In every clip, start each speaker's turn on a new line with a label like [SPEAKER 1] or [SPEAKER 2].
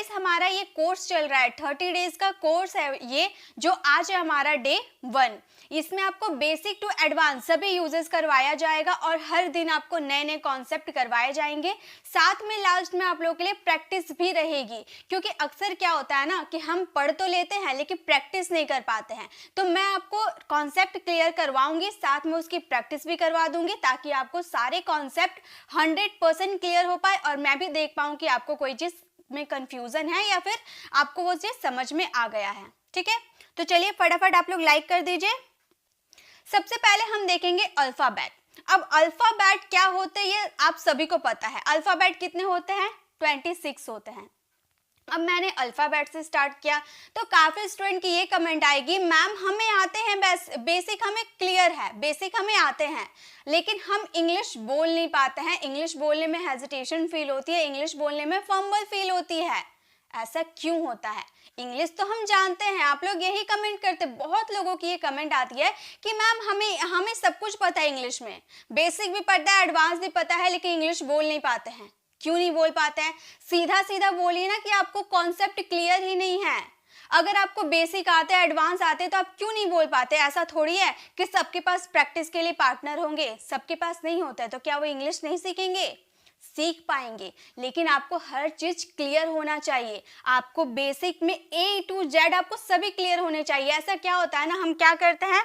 [SPEAKER 1] Guys हमारा ये course चल रहा है, 30 डेज का कोर्स है ये, जो आज है हमारा डे 1। इसमें आपको बेसिक टू एडवांस सभी यूजेस करवाया जाएगा और हर दिन आपको नए नए कॉन्सेप्ट करवाए जाएंगे। साथ में लास्ट में आप लोगों के लिए प्रैक्टिस भी रहेगी, क्योंकि अक्सर क्या होता है ना कि हम पढ़ तो लेते हैं लेकिन प्रैक्टिस नहीं कर पाते हैं। तो मैं आपको कॉन्सेप्ट क्लियर करवाऊंगी, साथ में उसकी प्रैक्टिस भी करवा दूंगी, ताकि आपको सारे कॉन्सेप्ट 100% क्लियर हो पाए और मैं भी देख पाऊँ कि आपको कोई चीज में कंफ्यूजन है या फिर आपको वो चीज समझ में आ गया है। ठीक है, तो चलिए फटाफट आप लोग लाइक कर दीजिए। सबसे पहले हम देखेंगे अल्फाबेट। अब अल्फाबेट क्या होते हैं ये आप सभी को पता है। अल्फाबेट कितने होते हैं? 26 होते हैं। अब मैंने अल्फाबेट से स्टार्ट किया तो काफी स्टूडेंट की ये कमेंट आएगी, मैम हमें आते हैं, बेसिक हमें क्लियर है, बेसिक हमें आते हैं, लेकिन हम इंग्लिश बोल नहीं पाते हैं, इंग्लिश बोलने में हेजिटेशन फील होती है, इंग्लिश बोलने में फंबल फील होती है। ऐसा क्यों होता है? इंग्लिश तो हम जानते हैं, आप लोग यही कमेंट करते, बहुत लोगों की ये कमेंट आती है कि मैम हमें सब कुछ पता है, इंग्लिश में बेसिक भी पता है, एडवांस भी पता है, लेकिन इंग्लिश बोल नहीं पाते हैं। क्यों नहीं बोल पाते हैं? सीधा सीधा बोलिए ना कि आपको कॉन्सेप्ट क्लियर ही नहीं है। अगर आपको बेसिक आते हैं, एडवांस आते हैं, तो आप क्यों नहीं बोल पाते? ऐसा थोड़ी है कि सबके पास प्रैक्टिस के लिए पार्टनर होंगे, सबके पास नहीं होता है, तो क्या वो इंग्लिश नहीं सीखेंगे? सीख पाएंगे, लेकिन आपको हर चीज क्लियर होना चाहिए। आपको बेसिक में A to Z आपको सभी क्लियर होने चाहिए। ऐसा क्या होता है ना, हम क्या करते हैं,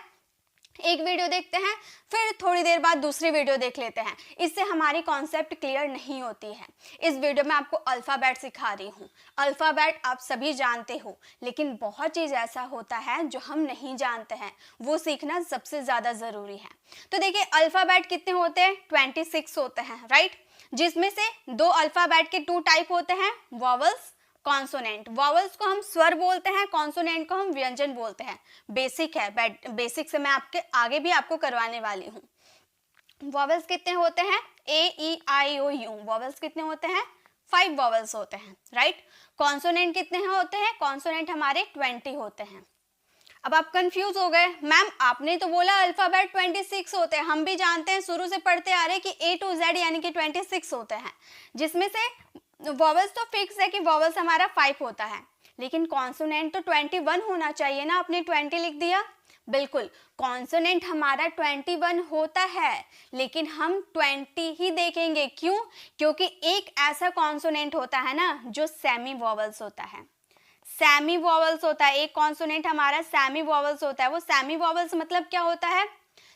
[SPEAKER 1] एक वीडियो देखते हैं, फिर थोड़ी देर बाद दूसरी वीडियो देख लेते हैं, इससे हमारी कॉन्सेप्ट क्लियर नहीं होती है। इस वीडियो में आपको अल्फाबेट सिखा रही हूँ। अल्फाबेट आप सभी जानते हो, लेकिन बहुत चीज ऐसा होता है जो हम नहीं जानते हैं, वो सीखना सबसे ज्यादा जरूरी है। तो देखिए अल्फाबेट कितने होते हैं? 26 होते हैं, राइट, जिसमें से 2 अल्फाबेट के 2 टाइप होते हैं, वॉवल्स, कॉन्सोनेंट। वॉवल्स को हम स्वर बोलते हैं, कॉन्सोनेंट को हम व्यंजन बोलते हैं। बेसिक है, बेसिक से मैं आपके आगे भी आपको करवाने वाली हूँ। वॉवल्स कितने होते हैं? A E I O U। Vowels कितने होते हैं? 5 वॉवल्स होते हैं, राइट। कॉन्सोनेंट कितने होते हैं? कॉन्सोनेंट हमारे 20 होते हैं। अब आप कंफ्यूज हो गए, मैम आपने तो बोला अल्फाबेट 26 होते हैं, हम भी जानते हैं, शुरू से पढ़ते आ रहे कि A to Z यानी कि 26 होते हैं, जिसमें से वॉवल्स तो फिक्स है कि वॉवल्स हमारा 5 होता है, लेकिन कॉन्सोनेंट तो 21 होना चाहिए ना, आपने 20 लिख दिया। बिल्कुल, कॉन्सोनेंट हमारा 21 होता है, लेकिन हम 20 ही देखेंगे। क्यों? क्योंकि एक ऐसा कॉन्सोनेंट होता है ना जो सेमी वॉवल्स होता है। सेमी वॉवल्स होता है, एक कॉन्सोनेंट हमारा सेमी वॉवल्स होता है। वो सेमी वॉवल्स मतलब क्या होता है?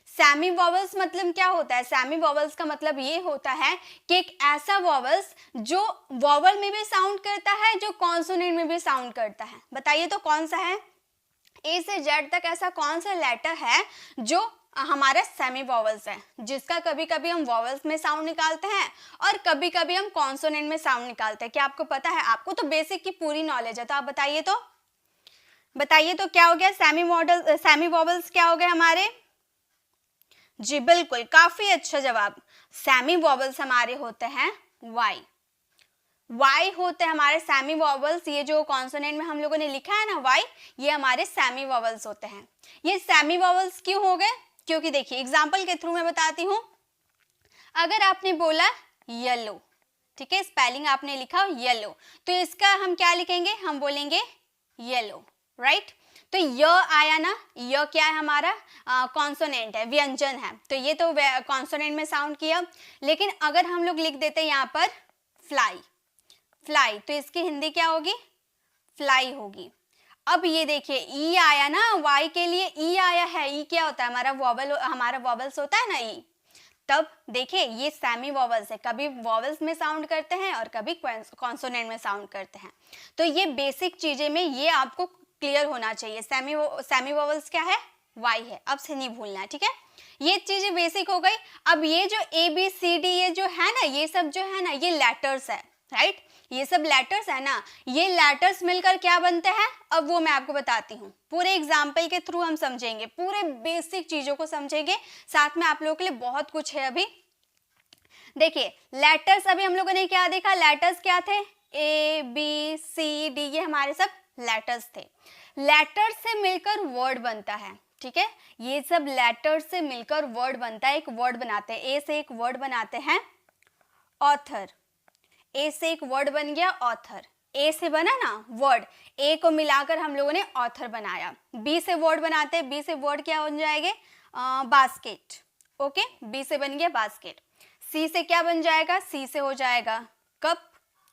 [SPEAKER 1] सेमी वॉवल्स मतलब क्या होता है? सेमी वॉवल्स का मतलब ये होता है कि एक ऐसा वॉवल्स जो वॉवल में भी साउंड करता है, जो कॉन्सोनेंट में भी साउंड करता है। बताइए तो कौन सा है? ए से जेड तक ऐसा कौन सा लेटर है जो हमारा सेमी वॉवल्स है, जिसका कभी कभी हम वॉवल्स में साउंड निकालते हैं और कभी कभी हम कॉन्सोनेंट में साउंड निकालते हैं। क्या आपको पता है? आपको तो बेसिक की पूरी नॉलेज है, तो आप बताइए तो, बताइए तो क्या हो गया? सेमी वॉवल्स क्या हो गए हमारे? जी बिल्कुल, काफी अच्छा जवाब। सेमी वॉवल्स हमारे होते हैं वाई। वाई होते हैं हमारे सेमी वॉवल्स। ये जो कॉन्सोनेंट में हम लोगों ने लिखा है ना वाई, ये हमारे सेमी वॉवल्स होते हैं। ये सेमी वॉवल्स क्यों हो गए? क्योंकि देखिए एग्जांपल के थ्रू मैं बताती हूँ। अगर आपने बोला येलो, ठीक है, स्पेलिंग आपने लिखा येलो, तो इसका हम क्या लिखेंगे? हम बोलेंगे येलो, राइट। तो य आया ना, य क्या है हमारा? कॉन्सोनेंट है, व्यंजन है, तो ये तो कॉन्सोनेंट में साउंड किया। लेकिन अगर हम लोग लिख देते यहाँ पर फ्लाई, फ्लाई, तो इसकी हिंदी क्या होगी? फ्लाई होगी। अब ये देखिए ई आया ना, वाई के लिए ई आया है। ई क्या होता है? हमारा वॉवल, हमारा वॉवल्स होता है ना ई। तब देखिए ये सेमी वॉवल्स है, कभी वॉवल्स में साउंड करते हैं और कभी कॉन्सोनेंट में साउंड करते हैं। तो ये बेसिक चीजें में ये आपको क्लियर होना चाहिए। सेमी वॉवल्स क्या है? वाई है, अब से नहीं भूलना है, ठीक है। ये चीजें बेसिक हो गई। अब ये जो ABCD ये जो है ना, ये सब जो है ना, ये लेटर्स है, राइट। ये सब लेटर्स है ना, ये लेटर्स मिलकर क्या बनते हैं? अब वो मैं आपको बताती हूँ, पूरे एग्जाम्पल के थ्रू हम समझेंगे, पूरे बेसिक चीजों को समझेंगे। साथ में आप लोगों के लिए बहुत कुछ है अभी। देखिए लेटर्स, अभी हम लोगों ने क्या देखा? लेटर्स क्या थे? ABCD, ये हमारे सब लेटर्स थे। लेटर्स से मिलकर वर्ड बनता है, ठीक है। ये सब लेटर्स से मिलकर वर्ड बनता है, एक वर्ड बनाते हैं। ए से एक वर्ड बनाते हैं ऑथर, ए से एक वर्ड बन गया ऑथर। ए से बना ना वर्ड, ए को मिलाकर हम लोगों ने ऑथर बनाया। बी से वर्ड बनाते हैं, बी से वर्ड क्या बन जाएंगे, बास्केट। ओके, बी से बन गया बास्केट। सी से क्या बन जाएगा, सी से हो जाएगा कप,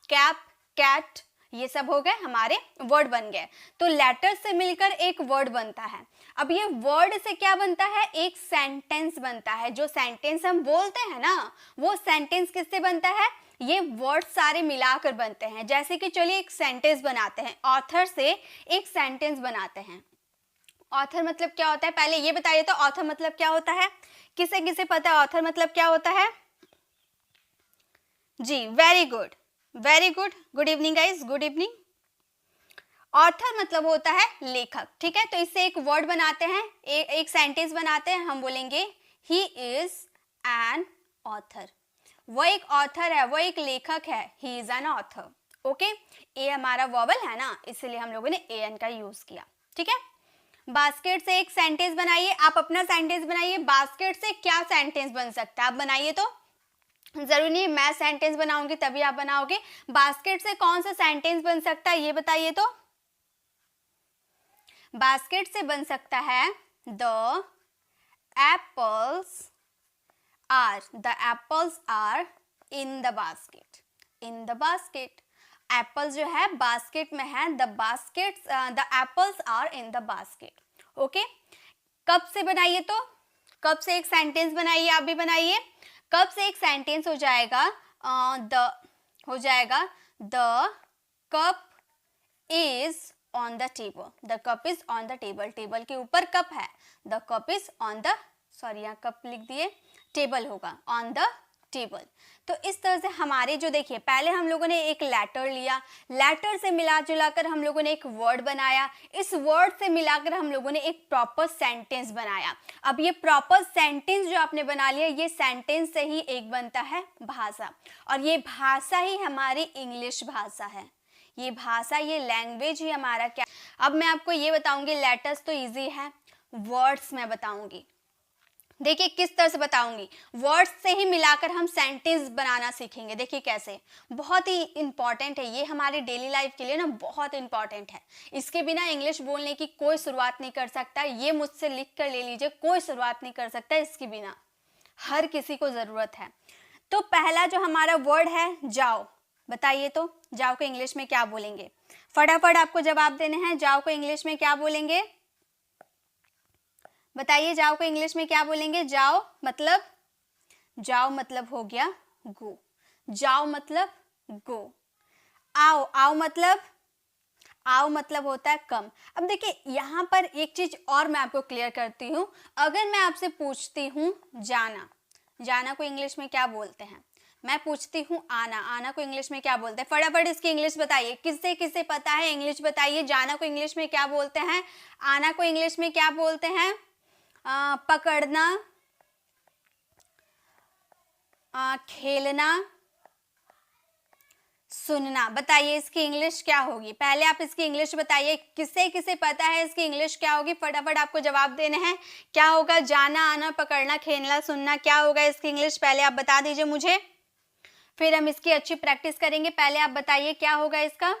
[SPEAKER 1] कैप, कैट, ये सब हो गए हमारे वर्ड बन गए। तो लेटर से मिलकर एक वर्ड बनता है। अब ये वर्ड से क्या बनता है, एक सेंटेंस बनता है। जो सेंटेंस हम बोलते हैं ना, वो सेंटेंस किससे बनता है, ये वर्ड सारे मिलाकर बनते हैं। जैसे कि चलिए एक सेंटेंस बनाते हैं, ऑथर से एक सेंटेंस बनाते हैं। ऑथर मतलब क्या होता है, पहले ये बताइए तो ऑथर मतलब क्या होता है, किसे किसे पता है ऑथर मतलब क्या होता है? जी, very good, very good, good evening guys, good evening. Author मतलब होता है लेखक, ठीक है। तो इससे एक वर्ड बनाते हैं, एक सेंटेंस बनाते हैं, हम बोलेंगे ही इज एन ऑथर। वो एक ऑथर है, वो एक लेखक है, he is an author. Okay, A हमारा वॉवल है ना, इसलिए हम लोगों ने ए एन का यूज किया, ठीक है। बास्केट से एक सेंटेंस बनाइए, आप अपना सेंटेंस बनाइए। बास्केट से क्या सेंटेंस बन सकता है, आप बनाइए तो, जरूरी नहीं मैं सेंटेंस बनाऊंगी तभी आप बनाओगे। बास्केट से कौन सा सेंटेंस बन सकता है ये बताइए तो। बास्केट से बन सकता है the apples are in the basket, in the basket. Apple जो है बास्केट में है, the apples are in the basket. Okay, कब से बनाइए तो, कब से एक सेंटेंस बनाइए, आप भी बनाइए। कब से एक सेंटेंस हो जाएगा, the cup is on the table, the cup is on the table, table के ऊपर कप है, the cup is on the, sorry यहाँ कप लिख दिए, टेबल होगा, ऑन द टेबल। तो इस तरह से हमारे जो, देखिए पहले हम लोगों ने एक लेटर लिया, लेटर से मिला जुलाकर हम लोगों ने एक वर्ड बनाया, इस वर्ड से मिलाकर हम लोगों ने एक प्रॉपर सेंटेंस बनाया। अब ये प्रॉपर सेंटेंस जो आपने बना लिया, ये सेंटेंस से ही एक बनता है भाषा, और ये भाषा ही हमारी इंग्लिश भाषा है। ये भाषा, ये लैंग्वेज ही हमारा क्या। अब मैं आपको ये बताऊंगी, लेटर्स तो इजी है, वर्ड्स मैं बताऊंगी। देखिए किस तरह से बताऊंगी, वर्ड्स से ही मिलाकर हम सेंटेंस बनाना सीखेंगे। देखिए कैसे, बहुत ही इंपॉर्टेंट है ये, हमारे डेली लाइफ के लिए ना बहुत इंपॉर्टेंट है। इसके बिना इंग्लिश बोलने की कोई शुरुआत नहीं कर सकता, ये मुझसे लिख कर ले लीजिए, कोई शुरुआत नहीं कर सकता इसके बिना, हर किसी को ज़रूरत है। तो पहला जो हमारा वर्ड है जाओ, बताइए तो जाओ को इंग्लिश में क्या बोलेंगे, फटाफट आपको जवाब देने हैं। जाओ को इंग्लिश में क्या बोलेंगे, बताइए, जाओ को इंग्लिश में क्या बोलेंगे? जाओ मतलब हो गया गो, जाओ मतलब गो। आओ, आओ मतलब होता है कम। अब देखिए यहाँ पर एक चीज और मैं आपको क्लियर करती हूँ, अगर मैं आपसे पूछती हूँ जाना, जाना को इंग्लिश में क्या बोलते हैं? मैं पूछती हूँ आना, आना को इंग्लिश में क्या बोलते हैं? फटाफट इसकी इंग्लिश बताइए, किससे किससे पता है इंग्लिश बताइए। जाना को इंग्लिश में क्या बोलते हैं, आना को इंग्लिश में क्या बोलते हैं? पकड़ना, खेलना, सुनना। बताइए इसकी इंग्लिश क्या होगी? पहले आप इसकी इंग्लिश बताइए, किसे किसे पता है इसकी इंग्लिश क्या होगी? फटाफट आपको जवाब देने हैं। क्या होगा? जाना, आना, पकड़ना, खेलना, सुनना, क्या होगा इसकी इंग्लिश? पहले आप बता दीजिए मुझे, फिर हम इसकी अच्छी प्रैक्टिस करेंगे। पहले आप बताइए क्या होगा इसका।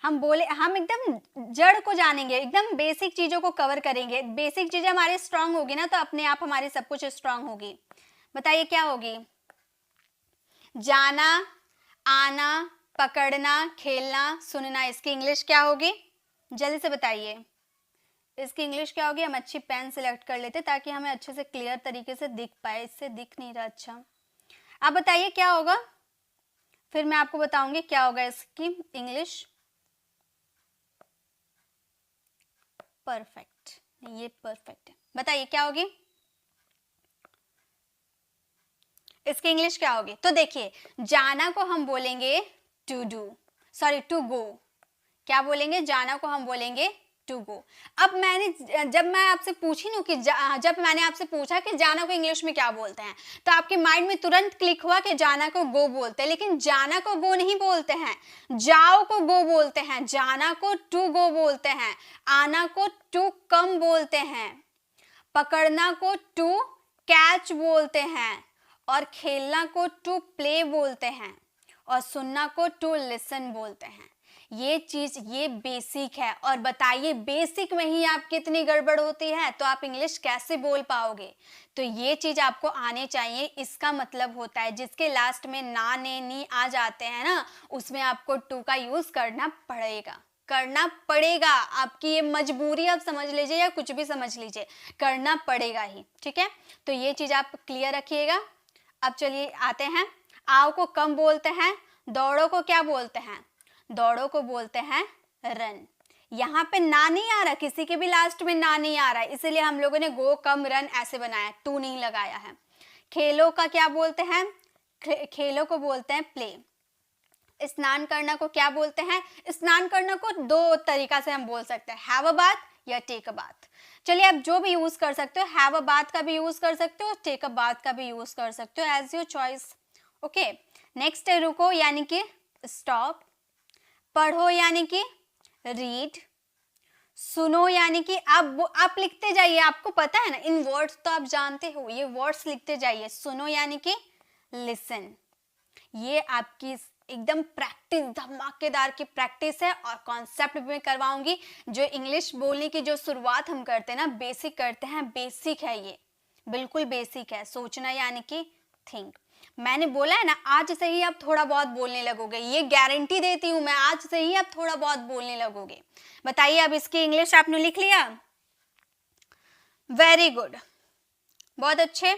[SPEAKER 1] हम बोले, हम एकदम जड़ को जानेंगे, एकदम बेसिक चीजों को कवर करेंगे। बेसिक चीजें हमारी स्ट्रांग होगी ना, तो अपने आप हमारी सब कुछ स्ट्रांग होगी। बताइए क्या होगी? जाना, आना, पकड़ना, खेलना, सुनना, इसकी इंग्लिश क्या होगी? जल्दी से बताइए इसकी इंग्लिश क्या होगी। हम अच्छी पेन सिलेक्ट कर लेते ताकि हमें अच्छे से क्लियर तरीके से दिख पाए, इससे दिख नहीं रहा। अच्छा, आप बताइए क्या होगा, फिर मैं आपको बताऊंगी क्या होगा इसकी इंग्लिश। परफेक्ट, ये परफेक्ट है। बताइए क्या होगी इसकी इंग्लिश क्या होगी? तो देखिए, जाना को हम बोलेंगे to do, sorry to go. क्या बोलेंगे? जाना को हम बोलेंगे टू गो। अब जब मैं आपसे पूछी ना कि जब मैंने आपसे पूछा कि जाना को इंग्लिश में क्या बोलते हैं, तो आपके माइंड में तुरंत क्लिक हुआ कि जाना को गो बोलते हैं, लेकिन जाना को गो नहीं बोलते हैं, जाओ को गो बोलते हैं, जाना को टू गो बोलते हैं, आना को टू कम बोलते हैं, पकड़ना को टू कैच बोलते हैं, और खेलना को टू प्ले बोलते हैं, और सुनना को टू लिसन बोलते हैं। ये चीज ये बेसिक है। और बताइए बेसिक में ही आप कितनी गड़बड़ होती है तो आप इंग्लिश कैसे बोल पाओगे। तो ये चीज आपको आने चाहिए। इसका मतलब होता है जिसके लास्ट में ना ने नी आ जाते हैं ना, उसमें आपको टू का यूज करना पड़ेगा। आपकी ये मजबूरी आप समझ लीजिए या कुछ भी समझ लीजिए, करना पड़ेगा ही। ठीक है, तो ये चीज आप क्लियर रखिएगा। अब चलिए आते हैं, आओ को कम बोलते हैं, दौड़ो को क्या बोलते हैं, दौड़ो को बोलते हैं रन। यहाँ पे ना नहीं आ रहा, किसी के भी लास्ट में ना नहीं आ रहा है, इसलिए हम लोगों ने गो कम रन ऐसे बनाया, टू नहीं लगाया है। खेलो का क्या बोलते हैं, खेलो को बोलते हैं प्ले। स्नान करना को क्या बोलते हैं, स्नान करना को दो तरीका से हम बोल सकते हैं, हैव अ बाथ या टेक अ बाथ। चलिए आप जो भी यूज कर सकते हो, हैव अ बाथ का भी यूज कर सकते हो, टेक अ बाथ का भी यूज कर सकते हो, as your choice. Okay, next है रुको यानी कि स्टॉप, पढ़ो यानी कि रीड, सुनो यानी कि आप लिखते जाइए, आपको पता है ना इन वर्ड्स तो आप जानते हो, ये वर्ड्स लिखते जाइए। सुनो यानी कि लिसन। ये आपकी एकदम प्रैक्टिस, धमाकेदार की प्रैक्टिस है और कॉन्सेप्ट में करवाऊंगी। जो इंग्लिश बोलने की जो शुरुआत हम करते हैं ना, बेसिक करते हैं, बेसिक है ये, बिल्कुल बेसिक है। सोचना यानी कि थिंक। मैंने बोला है ना आज से ही आप थोड़ा बहुत बोलने लगोगे, ये गारंटी देती हूं मैं, आज से ही आप थोड़ा बहुत बोलने लगोगे। बताइए अब इसकी इंग्लिश आपने लिख लिया, वेरी गुड, बहुत अच्छे।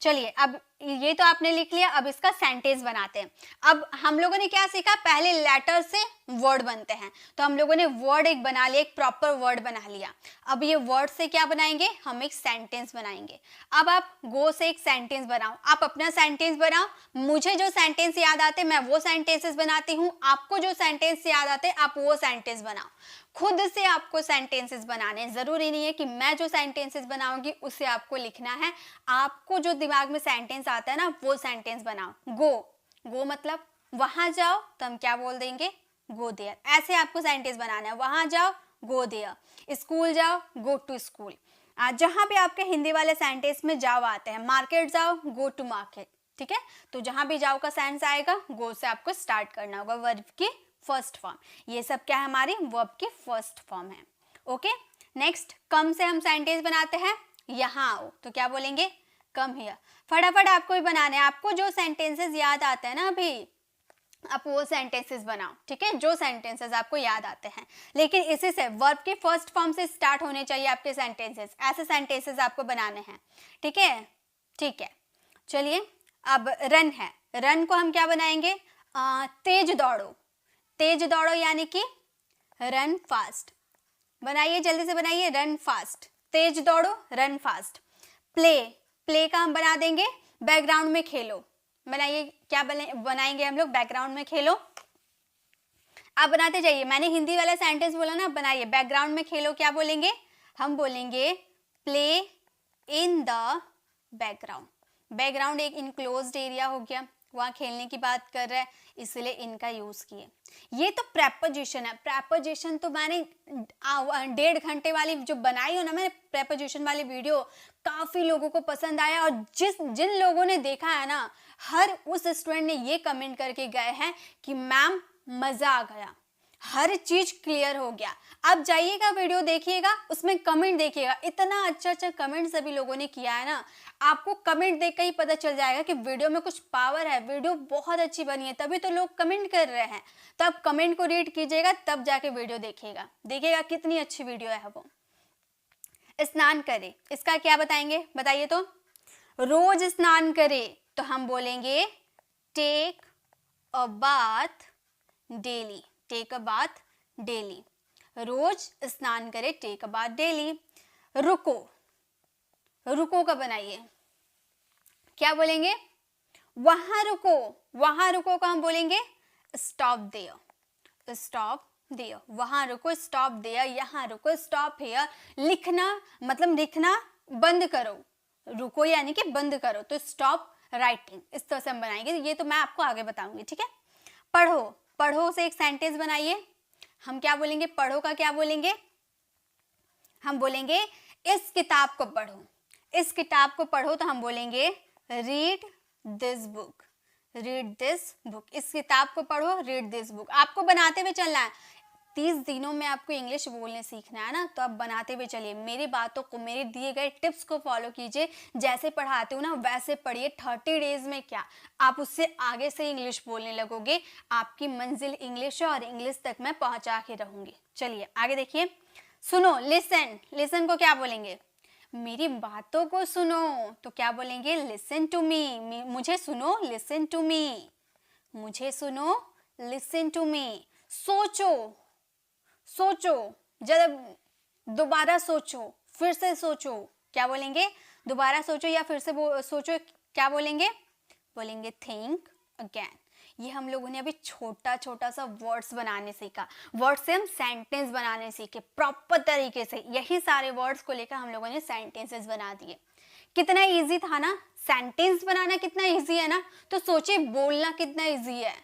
[SPEAKER 1] चलिए अब ये तो आपने लिख लिया, अब इसका सेंटेंस बनाते हैं। अब हम लोगों ने क्या सीखा, पहले लेटर से वर्ड बनते हैं, तो हम लोगों ने वर्ड एक बना लिया, एक प्रॉपर वर्ड बना लिया। अब ये वर्ड से क्या बनाएंगे, हम एक सेंटेंस बनाएंगे। अब आप गो से एक सेंटेंस बनाओ, आप अपना सेंटेंस बनाओ, मुझे जो सेंटेंस याद आते मैं वो सेंटेंसेस बनाती हूँ, आपको जो सेंटेंस याद आते आप वो सेंटेंस बनाओ। खुद से आपको सेंटेंसेस बनाने, जरूरी नहीं है कि मैं जो सेंटेंसेस बनाऊंगी उसे आपको लिखना है, आपको जो दिमाग में सेंटेंस आता है ना वो सेंटेंस बनाओ। गो, गो मतलब वहां जाओ, तो हम क्या बोल देंगे, गो देयर। ऐसे आपको सेंटेंस बनाना है, वहां जाओ गो देयर, स्कूल जाओ गो टू स्कूल। जहां भी आपके हिंदी वाले सेंटेंस में जाओ आते हैं, मार्केट जाओ गो टू मार्केट। ठीक है, तो जहां भी जाओ का सेंस आएगा गो से आपको स्टार्ट करना होगा, वर्ब की फर्स्ट फॉर्म। ये सब क्या है, हमारी वर्ब की फर्स्ट फॉर्म है। ओके, नेक्स्ट कम से हम सेंटेंस बनाते हैं, यहाँ आओ, तो क्या बोलेंगे, कम हियर। फटाफट आपको भी बनाने हैं, आपको जो सेंटेंसेस याद आते हैं ना अभी, आप वो सेंटेंसेस बनाओ। ठीक है, जो सेंटेंसेस आपको याद आते हैं, लेकिन इसी से वर्ब की फर्स्ट फॉर्म से स्टार्ट होने चाहिए आपके सेंटेंसेस, ऐसे सेंटेंसेस आपको बनाने हैं। ठीक है, ठीक है। चलिए अब रन है, रन को हम क्या बनाएंगे, तेज दौड़ो, तेज दौड़ो यानी कि रन फास्ट। बनाइए जल्दी से बनाइए, रन फास्ट, तेज दौड़ो रन फास्ट। प्ले, प्ले का हम बना देंगे बैकग्राउंड में खेलो। बनाइए, क्या बनाएंगे हम लोग, बैकग्राउंड में खेलो। आप बनाते जाइए, मैंने हिंदी वाला सेंटेंस बोला ना, बनाइए बैकग्राउंड में खेलो, क्या बोलेंगे, हम बोलेंगे play in the background. Background एक इनक्लोज्ड एरिया हो गया, वहां खेलने की बात कर रहा है, इसलिए इनका यूज किए। ये तो प्रेपोजिशन है, प्रेपोजिशन तो मैंने 1.5 घंटे वाली जो बनाई हो ना मैंने प्रेपोजिशन वाली वीडियो, काफी लोगों को पसंद आया। और जिन लोगों ने देखा है ना, हर उस स्टूडेंट ने ये कमेंट करके गए हैं कि मैम मजा आ गया, हर चीज क्लियर हो गया। आप जाइएगा वीडियो देखिएगा, उसमें कमेंट देखिएगा, इतना अच्छा अच्छा कमेंट सभी लोगों ने किया है ना, आपको कमेंट देख कर ही पता चल जाएगा कि वीडियो में कुछ पावर है, वीडियो बहुत अच्छी बनी है, तभी तो लोग कमेंट कर रहे हैं। तो आप कमेंट को रीड कीजिएगा, तब जाके वीडियो देखिएगा, देखिएगा कितनी अच्छी वीडियो है वो। स्नान करे, इसका क्या बताएंगे, बताइए तो। रोज स्नान करे, तो हम बोलेंगे take a bath daily, take a bath daily. रोज स्नान करे, टेक अ बाथ डेली। रुको, रुको का बनाइए, क्या बोलेंगे, वहां रुको, वहां रुको का हम बोलेंगे स्टॉप देयर, स्टॉप देयर। वहां रुको स्टॉप देयर, यहाँ रुको स्टॉप हियर। लिखना मतलब लिखना बंद करो, रुको यानी कि बंद करो, तो स्टॉप राइटिंग, इस तरह से हम बनाएंगे। ये तो मैं आपको आगे बताऊंगी। ठीक है, पढ़ो, पढ़ो से एक सेंटेंस बनाइए, हम क्या बोलेंगे, पढ़ो का क्या बोलेंगे, हम बोलेंगे इस किताब को पढ़ो, इस किताब को पढ़ो, तो हम बोलेंगे read this book, read this book, इस किताब को पढ़ो, रीड दिस बुक। आपको बनाते हुए चलना है। 30 दिनों में आपको इंग्लिश बोलने सीखना है ना, तो आप बनाते हुए चलिए। मेरी बातों को, मेरे दिए गए टिप्स को फॉलो कीजिए। जैसे पढ़ाती हूँ ना वैसे पढ़िए। 30 डेज में क्या, आप उससे आगे से इंग्लिश बोलने लगोगे। आपकी मंजिल इंग्लिश है और इंग्लिश तक मैं पहुंचा के रहूंगी। चलिए आगे देखिए। सुनो, लिसन, लिसन को क्या बोलेंगे? मेरी बातों को सुनो, तो क्या बोलेंगे? Listen to me. मुझे सुनो, लिसन टू मी। मुझे सुनो, लिसन टू मी। सोचो, सोचो, जब दोबारा सोचो, फिर से सोचो, क्या बोलेंगे? दोबारा सोचो या फिर से सोचो, क्या बोलेंगे? बोलेंगे थिंक अगेन। ये हम लोगों ने अभी छोटा छोटा सा वर्ड्स बनाने सीखा। वर्ड्स से हम सेंटेंस बनाने सीखे प्रॉपर तरीके से। यही सारे वर्ड्स को लेकर हम लोगों ने सेंटेंसेस बना दिए। कितना इजी था ना, सेंटेंस बनाना कितना इजी है ना, तो सोचिए बोलना कितना इजी है।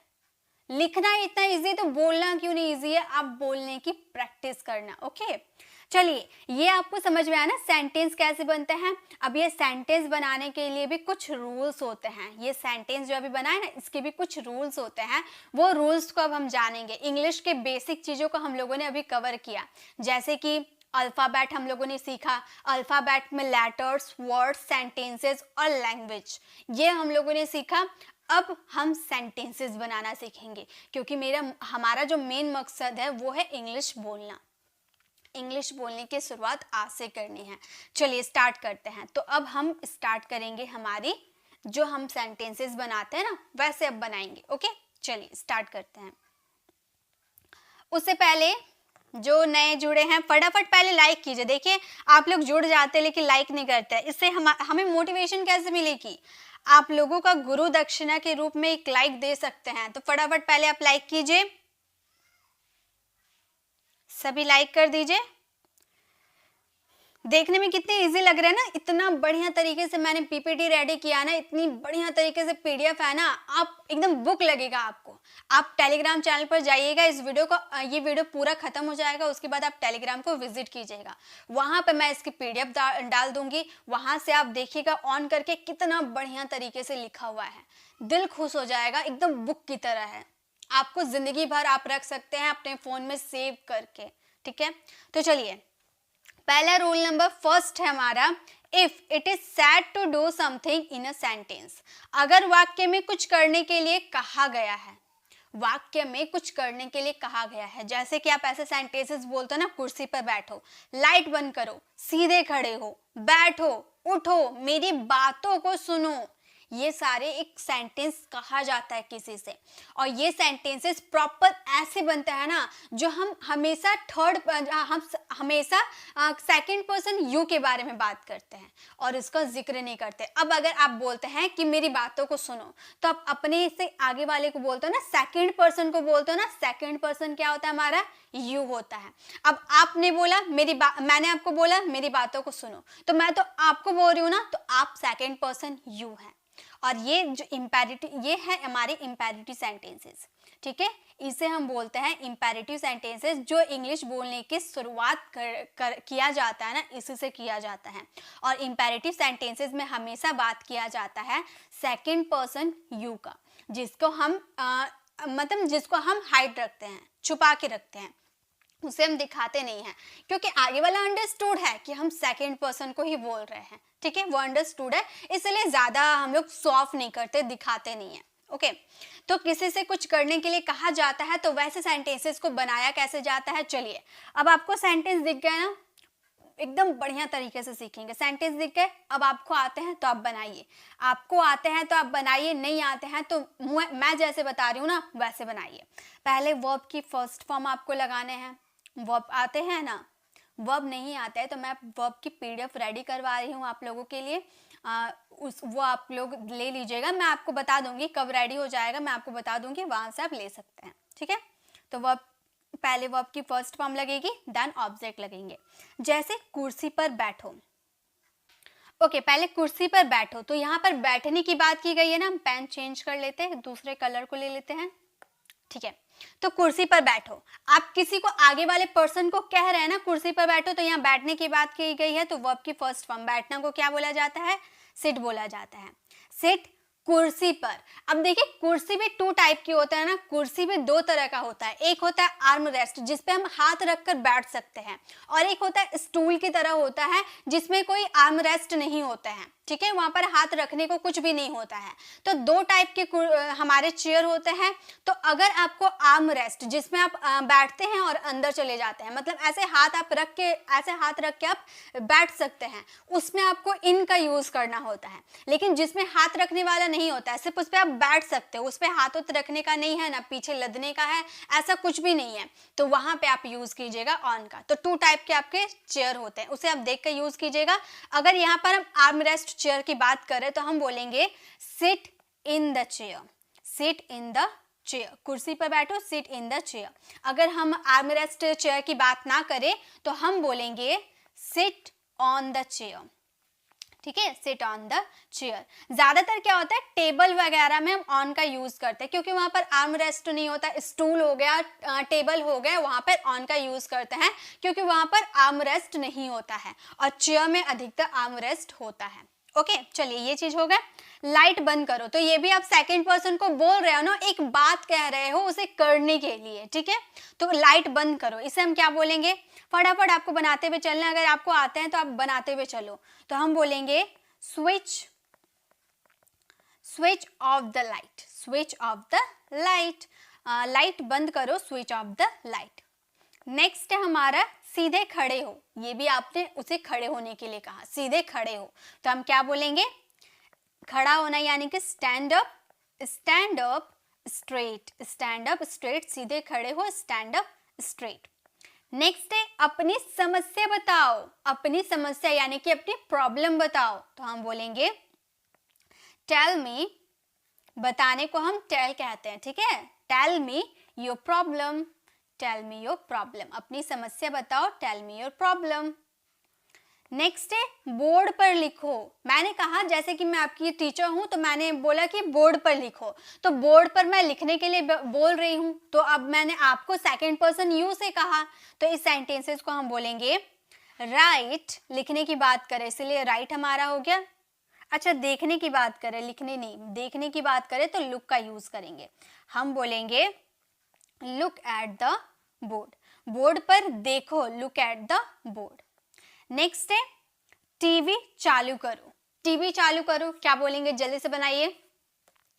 [SPEAKER 1] लिखना इतना इजी, तो बोलना क्यों नहीं इजी है? आप बोलने की प्रैक्टिस करना। ओके, चलिए ये आपको समझ में आया ना सेंटेंस कैसे बनते हैं। अब ये सेंटेंस बनाने के लिए भी कुछ रूल्स होते हैं। ये सेंटेंस जो अभी बनाए ना, इसके भी कुछ रूल्स होते हैं। वो रूल्स को अब हम जानेंगे। इंग्लिश के बेसिक चीज़ों को हम लोगों ने अभी कवर किया, जैसे कि अल्फ़ाबेट हम लोगों ने सीखा। अल्फ़ाबेट में लेटर्स, वर्ड्स, सेंटेंसेस और लैंग्वेज, ये हम लोगों ने सीखा। अब हम सेंटेंसेस बनाना सीखेंगे, क्योंकि हमारा जो मेन मकसद है वो है इंग्लिश बोलना। इंग्लिश बोलने की शुरुआत आज से करनी है। चलिए स्टार्ट करते हैं। तो अब हम स्टार्ट करेंगे, हमारी जो हम सेंटेंसेस बनाते हैं ना वैसे अब बनाएंगे। ओके, चलिए स्टार्ट करते हैं। उससे पहले जो नए जुड़े हैं फटाफट पहले लाइक कीजिए। देखिए आप लोग जुड़ जाते हैं लेकिन लाइक नहीं करते। इससे हमें मोटिवेशन कैसे मिलेगी? आप लोगों का गुरु दक्षिणा के रूप में एक लाइक दे सकते हैं। तो फटाफट पहले आप लाइक कीजिए, सभी लाइक कर दीजिए। देखने में कितने इजी लग रहे हैं ना, इतना बढ़िया तरीके से मैंने पीपीटी रेडी किया ना, इतनी बढ़िया तरीके से पीडीएफ है ना, आप एकदम बुक लगेगा आपको। आप टेलीग्राम चैनल पर जाइएगा, इस वीडियो को, ये वीडियो पूरा खत्म हो जाएगा, उसके बाद आप टेलीग्राम को विजिट कीजिएगा। वहां पर मैं इसकी पीडीएफ डाल दूंगी, वहां से आप देखिएगा ऑन करके कितना बढ़िया तरीके से लिखा हुआ है। दिल खुश हो जाएगा, एकदम बुक की तरह है। आपको जिंदगी भर आप रख सकते हैं अपने फोन में सेव करके। ठीक है, तो चलिए पहला रूल नंबर फर्स्ट है हमारा, if it is said to do something in a sentence. अगर वाक्य में कुछ करने के लिए कहा गया है, वाक्य में कुछ करने के लिए कहा गया है, जैसे कि आप ऐसे सेंटेंसेस बोलते हो ना, कुर्सी पर बैठो, लाइट बंद करो, सीधे खड़े हो, बैठो, उठो, मेरी बातों को सुनो, ये सारे एक सेंटेंस कहा जाता है किसी से। और ये सेंटेंसेस प्रॉपर ऐसे बनता है ना, जो हम हमेशा हमेशा सेकंड पर्सन यू के बारे में बात करते हैं और इसका जिक्र नहीं करते। अब अगर आप बोलते हैं कि मेरी बातों को सुनो, तो आप अपने से आगे वाले को बोलते हो ना, सेकंड पर्सन को बोलते हो ना। सेकंड पर्सन क्या होता है हमारा? यू होता है। अब आपने बोला मैंने आपको बोला मेरी बातों को सुनो, तो मैं तो आपको बोल रही हूँ ना, तो आप सेकंड पर्सन यू है। और ये जो इम्पेरेटिव, ये है हमारे इम्पेरेटिव सेंटेंसेस। ठीक है, इसे हम बोलते हैं इम्पेरेटिव सेंटेंसेस। जो इंग्लिश बोलने की शुरुआत किया जाता है ना, इसी से किया जाता है। और इम्पेरेटिव सेंटेंसेस में हमेशा बात किया जाता है सेकंड पर्सन यू का, जिसको हम मतलब जिसको हम हाइड रखते हैं, छुपा के रखते हैं, उसे हम दिखाते नहीं हैं, क्योंकि आगे वाला अंडरस्टूड है कि हम सेकंड पर्सन को ही बोल रहे हैं। ठीक है, वो अंडरस्टूड है, इसलिए ज्यादा हम लोग शो ऑफ नहीं करते, दिखाते नहीं है। ओके, तो किसी से कुछ करने के लिए कहा जाता है, तो वैसे सेंटेंसेस को बनाया कैसे जाता है। चलिए अब आपको सेंटेंस दिख गया ना, एकदम बढ़िया तरीके से सीखेंगे। सेंटेंस दिख गए, अब आपको आते हैं तो आप बनाइए, आपको आते हैं तो आप बनाइए, नहीं आते हैं तो मैं जैसे बता रही हूँ ना वैसे बनाइए। पहले वर्ब की फर्स्ट फॉर्म आपको लगाने हैं। वर्ब आते हैं ना, वर्ब नहीं आते हैं तो मैं वर्ब की पीडीएफ रेडी करवा रही हूँ आप लोगों के लिए। वो आप लोग ले लीजिएगा, मैं आपको बता दूंगी कब रेडी हो जाएगा, मैं आपको बता दूंगी, वहां से आप ले सकते हैं। ठीक है, तो वर्ब, पहले वर्ब की फर्स्ट फॉर्म लगेगी, देन ऑब्जेक्ट लगेंगे। जैसे कुर्सी पर बैठो। ओके, पहले कुर्सी पर बैठो, तो यहाँ पर बैठने की बात की गई है ना, हम पेन चेंज कर लेते हैं, दूसरे कलर को ले लेते हैं। ठीक है, तो कुर्सी पर बैठो, आप किसी को, आगे वाले पर्सन को कह रहे हैं ना कुर्सी पर बैठो, तो यहाँ बैठने की बात की गई है, तो वर्ब की फर्स्ट फॉर्म बैठना को क्या बोला जाता है? सिट बोला जाता है। सिट कुर्सी पर। अब देखिए कुर्सी भी टू टाइप की होता है ना, कुर्सी भी दो तरह का होता है। एक होता है आर्म रेस्ट जिसपे हम हाथ रखकर बैठ सकते हैं, और एक होता है स्टूल की तरह होता है जिसमें कोई आर्म रेस्ट नहीं होता है, ठीक है, वहां पर हाथ रखने को कुछ भी नहीं होता है। तो दो टाइप के हमारे चेयर होते हैं। तो अगर आपको आर्म रेस्ट जिसमें आप बैठते हैं और अंदर चले जाते हैं, मतलब ऐसे हाथ आप रख के, ऐसे हाथ रख के आप बैठ सकते हैं, उसमें आपको इनका यूज करना होता है। लेकिन जिसमें हाथ रखने वाला नहीं होता है, सिर्फ उस पर आप बैठ सकते हो, उस पर हाथ उत रखने का नहीं है, ना पीछे लदने का है, ऐसा कुछ भी नहीं है, तो वहां पे आप यूज कीजिएगा ऑन का। तो टू टाइप के आपके चेयर होते हैं, उसे आप देख कर यूज कीजिएगा। अगर यहाँ पर हम आर्म रेस्ट चेयर की बात करें तो हम बोलेंगे sit in the chair, sit in the chair, कुर्सी पर बैठो, सिट इन द चेयर। अगर हम आर्म रेस्ट चेयर की बात ना करें तो हम बोलेंगे सिट ऑन द चेयर, ठीक है, सिट ऑन द चेयर। ज्यादातर क्या होता है टेबल वगैरह में हम ऑन का यूज करते हैं, क्योंकि वहां पर आर्म रेस्ट नहीं होता, स्टूल हो गया, टेबल हो गया, वहां पर ऑन का यूज करते हैं क्योंकि वहां पर आर्म रेस्ट नहीं होता है, और चेयर में अधिकतर आर्म रेस्ट होता है। ओके, चलिए ये चीज हो गया। लाइट बंद करो, तो ये भी आप सेकंड पर्सन को बोल रहे हो ना, एक बात कह रहे हो उसे करने के लिए, ठीक है। तो लाइट बंद करो, इसे हम क्या बोलेंगे, फटाफट आपको बनाते हुए चलना, अगर आपको आते हैं तो आप बनाते हुए चलो। तो हम बोलेंगे switch, switch off the light, switch off the light, light बंद करो, switch off the light. Next है हमारा सीधे खड़े हो, ये भी आपने उसे खड़े होने के लिए कहा, सीधे खड़े हो, तो हम क्या बोलेंगे, खड़ा होना यानी कि stand up, stand up straight, stand up straight, सीधे खड़े हो, स्टैंड अप स्ट्रेट। नेक्स्ट है अपनी समस्या बताओ, अपनी समस्या यानी कि अपनी प्रॉब्लम बताओ, तो हम बोलेंगे टेल मी, बताने को हम टेल कहते हैं, ठीक है, tell me your problem, tell me your problem, अपनी समस्या बताओ, tell me your problem. Next है बोर्ड पर लिखो, मैंने कहा जैसे कि मैं आपकी टीचर हूं तो मैंने बोला कि बोर्ड पर लिखो, तो बोर्ड पर मैं लिखने के लिए बोल रही हूं, तो अब मैंने आपको सेकंड पर्सन यू से कहा, तो इस सेंटेंसेस को हम बोलेंगे राइट, लिखने की बात करें इसलिए राइट हमारा हो गया। अच्छा, देखने की बात करें, लिखने नहीं, देखने की बात करें तो लुक का यूज करेंगे, हम बोलेंगे look at the board, board पर देखो, look at the board. Next है टीवी चालू करो, टीवी चालू करो, क्या बोलेंगे, जल्दी से बनाइए,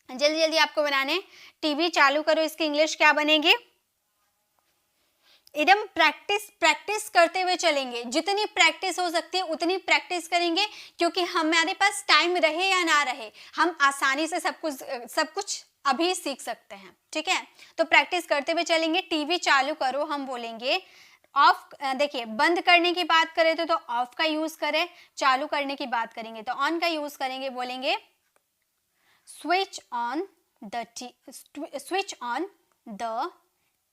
[SPEAKER 1] जल्दी जल्दी आपको बनाने। टीवी चालू करो, इसकी इंग्लिश क्या बनेगी, एकदम प्रैक्टिस प्रैक्टिस करते हुए चलेंगे, जितनी प्रैक्टिस हो सकती है उतनी प्रैक्टिस करेंगे, क्योंकि हमारे पास टाइम रहे या ना रहे हम आसानी से सब कुछ अभी सीख सकते हैं, ठीक है। तो प्रैक्टिस करते हुए चलेंगे। टीवी चालू करो हम बोलेंगे ऑफ, देखिए बंद करने की बात करें तो ऑफ का यूज करें, चालू करने की बात करेंगे तो ऑन का यूज करेंगे, बोलेंगे switch on the switch on the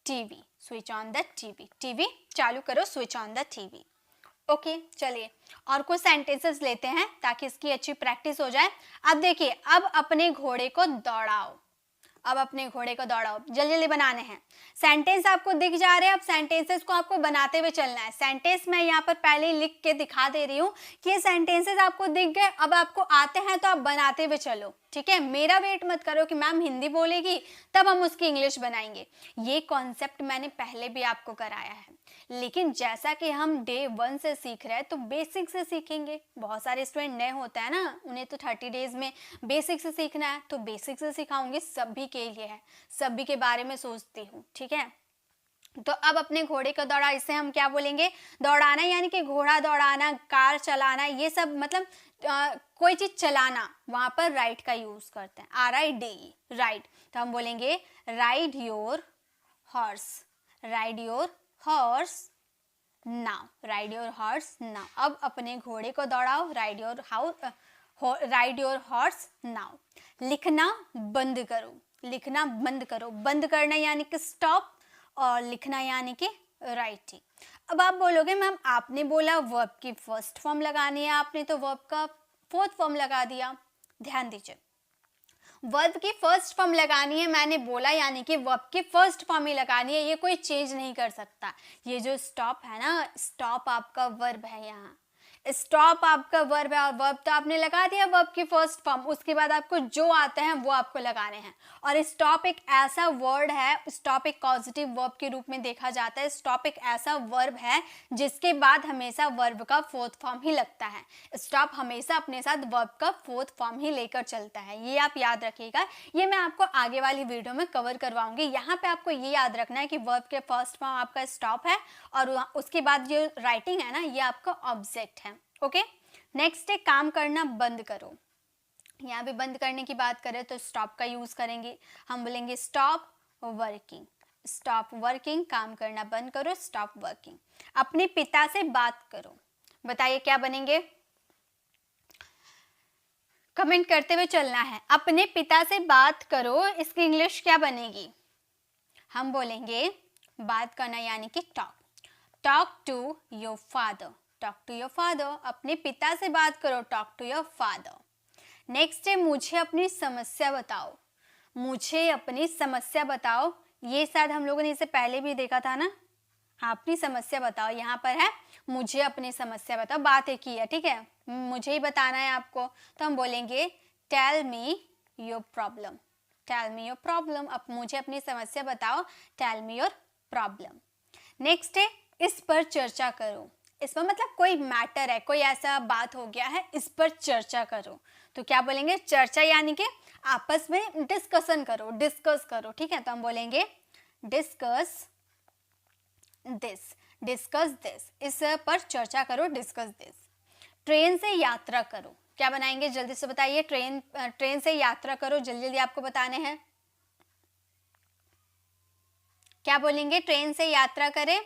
[SPEAKER 1] TV, switch on the TV, TV चालू करो, switch on the TV. Okay, चलिए और कुछ सेंटेंसेस लेते हैं ताकि इसकी अच्छी प्रैक्टिस हो जाए। अब देखिए, अब अपने घोड़े को दौड़ाओ, अब अपने घोड़े को दौड़ाओ, जल्दी जल्दी बनाने हैं। सेंटेंस आपको दिख जा रहे हैं, अब सेंटेंसेस को आपको बनाते हुए चलना है। सेंटेंस मैं यहाँ पर पहले ही लिख के दिखा दे रही हूँ कि ये सेंटेंसेस आपको दिख गए, अब आपको आते हैं तो आप बनाते हुए चलो, ठीक है। मेरा वेट मत करो कि मैम हिंदी बोलेगी तब हम उसकी इंग्लिश बनाएंगे, ये कॉन्सेप्ट मैंने पहले भी आपको कराया है, लेकिन जैसा कि हम डे 1 से सीख रहे हैं तो बेसिक से सीखेंगे। बहुत सारे स्टूडेंट नए होते हैं ना, उन्हें तो 30 डेज में बेसिक से सीखना है, तो बेसिक से सिखाऊंगी, सभी के लिए है, सभी के बारे में सोचती हूँ, ठीक है। तो अब अपने घोड़े को दौड़ा, इसे हम क्या बोलेंगे, दौड़ाना यानी कि घोड़ा दौड़ाना, कार चलाना, ये सब मतलब कोई चीज चलाना, वहां पर राइड का यूज करते हैं, RIDE, राइड। तो हम बोलेंगे ride your horse, ride your horse now, ride your horse now. अब अपने घोड़े को दौड़ाओ, राइड योर हॉर्स नाउ। लिखना बंद करो, लिखना बंद करो, बंद करना यानी कि स्टॉप, और लिखना यानी कि राइटिंग। अब आप बोलोगे मैम आपने बोला वर्ब की फर्स्ट फॉर्म लगानी है, आपने तो वर्ब का फोर्थ फॉर्म लगा दिया। ध्यान दीजिए, वर्ब की फर्स्ट फॉर्म लगानी है मैंने बोला, यानी कि वर्ब की फर्स्ट फॉर्म ही लगानी है, ये कोई चेंज नहीं कर सकता। ये जो स्टॉप है ना, स्टॉप आपका वर्ब है यहाँ, स्टॉप आपका वर्ब है और वर्ब तो आपने लगा दिया वर्ब की फर्स्ट फॉर्म, उसके बाद आपको जो आते हैं वो आपको लगाने हैं। और स्टॉप एक ऐसा वर्ड है, स्टॉप एक पॉजिटिव वर्ब के रूप में देखा जाता है। स्टॉप एक ऐसा वर्ब है जिसके बाद हमेशा वर्ब का फोर्थ फॉर्म ही लगता है। स्टॉप हमेशा अपने साथ वर्ब का फोर्थ फॉर्म ही लेकर चलता है, ये आप याद रखिएगा। ये मैं आपको आगे वाली वीडियो में कवर करवाऊंगी। यहाँ पे आपको ये याद रखना है कि वर्ब के फर्स्ट फॉर्म आपका स्टॉप है और उसके बाद जो राइटिंग है ना, ये आपका ऑब्जेक्ट है। ओके, नेक्स्ट है काम करना बंद करो। यहाँ पे बंद करने की बात करें तो स्टॉप का यूज करेंगे, हम बोलेंगे स्टॉप वर्किंग। स्टॉप वर्किंग, काम करना बंद करो, स्टॉप वर्किंग। अपने पिता से बात करो, बताइए क्या बनेंगे, कमेंट करते हुए चलना है। अपने पिता से बात करो, इसकी इंग्लिश क्या बनेगी, हम बोलेंगे बात करना यानी कि talk. Talk to your father, talk to your father. अपने पिता से बात करो, talk to your father. Next है मुझे अपनी समस्या बताओ। मुझे अपनी समस्या बताओ, ये शायद हम लोगों ने इसे पहले भी देखा था ना। हाँ, अपनी समस्या बताओ, यहाँ पर है मुझे अपनी समस्या बताओ, बात एक ही है, ठीक है, मुझे ही बताना है आपको, तो हम बोलेंगे tell me your problem. Tell me your problem, अब मुझे अपनी समस्या बताओ, tell me your problem. Next है इस पर चर्चा करो। इस पर मतलब कोई मैटर है, कोई ऐसा बात हो गया है, इस पर चर्चा करो, तो क्या बोलेंगे, चर्चा यानी कि आपस में डिस्कशन करो, डिस्कस करो, ठीक है, तो हम बोलेंगे डिस्कस दिस, डिस्कस दिस, इस पर चर्चा करो, डिस्कस दिस। ट्रेन से यात्रा करो, क्या बनाएंगे, जल्दी से बताइए। ट्रेन से यात्रा करो, जल्दी जल्दी आपको बताने हैं, क्या बोलेंगे, ट्रेन से यात्रा करें,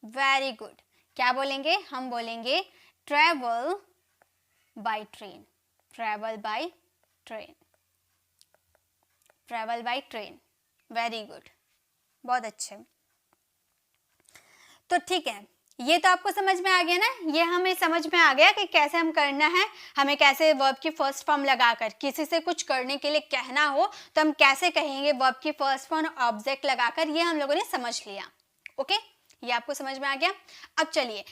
[SPEAKER 1] वेरी गुड। क्या बोलेंगे, हम बोलेंगे travel by train, travel by train, travel by train, very good, बहुत अच्छे। तो ठीक है, ये तो आपको समझ में आ गया ना, ये हमें समझ में आ गया कि कैसे हम करना है, हमें कैसे वर्ब की फर्स्ट फॉर्म लगाकर किसी से कुछ करने के लिए कहना हो तो हम कैसे कहेंगे, वर्ब की फर्स्ट फॉर्म ऑब्जेक्ट लगाकर, ये हम लोगों ने समझ लिया। ओके, ये आपको समझ में आ गया। अब चलिए,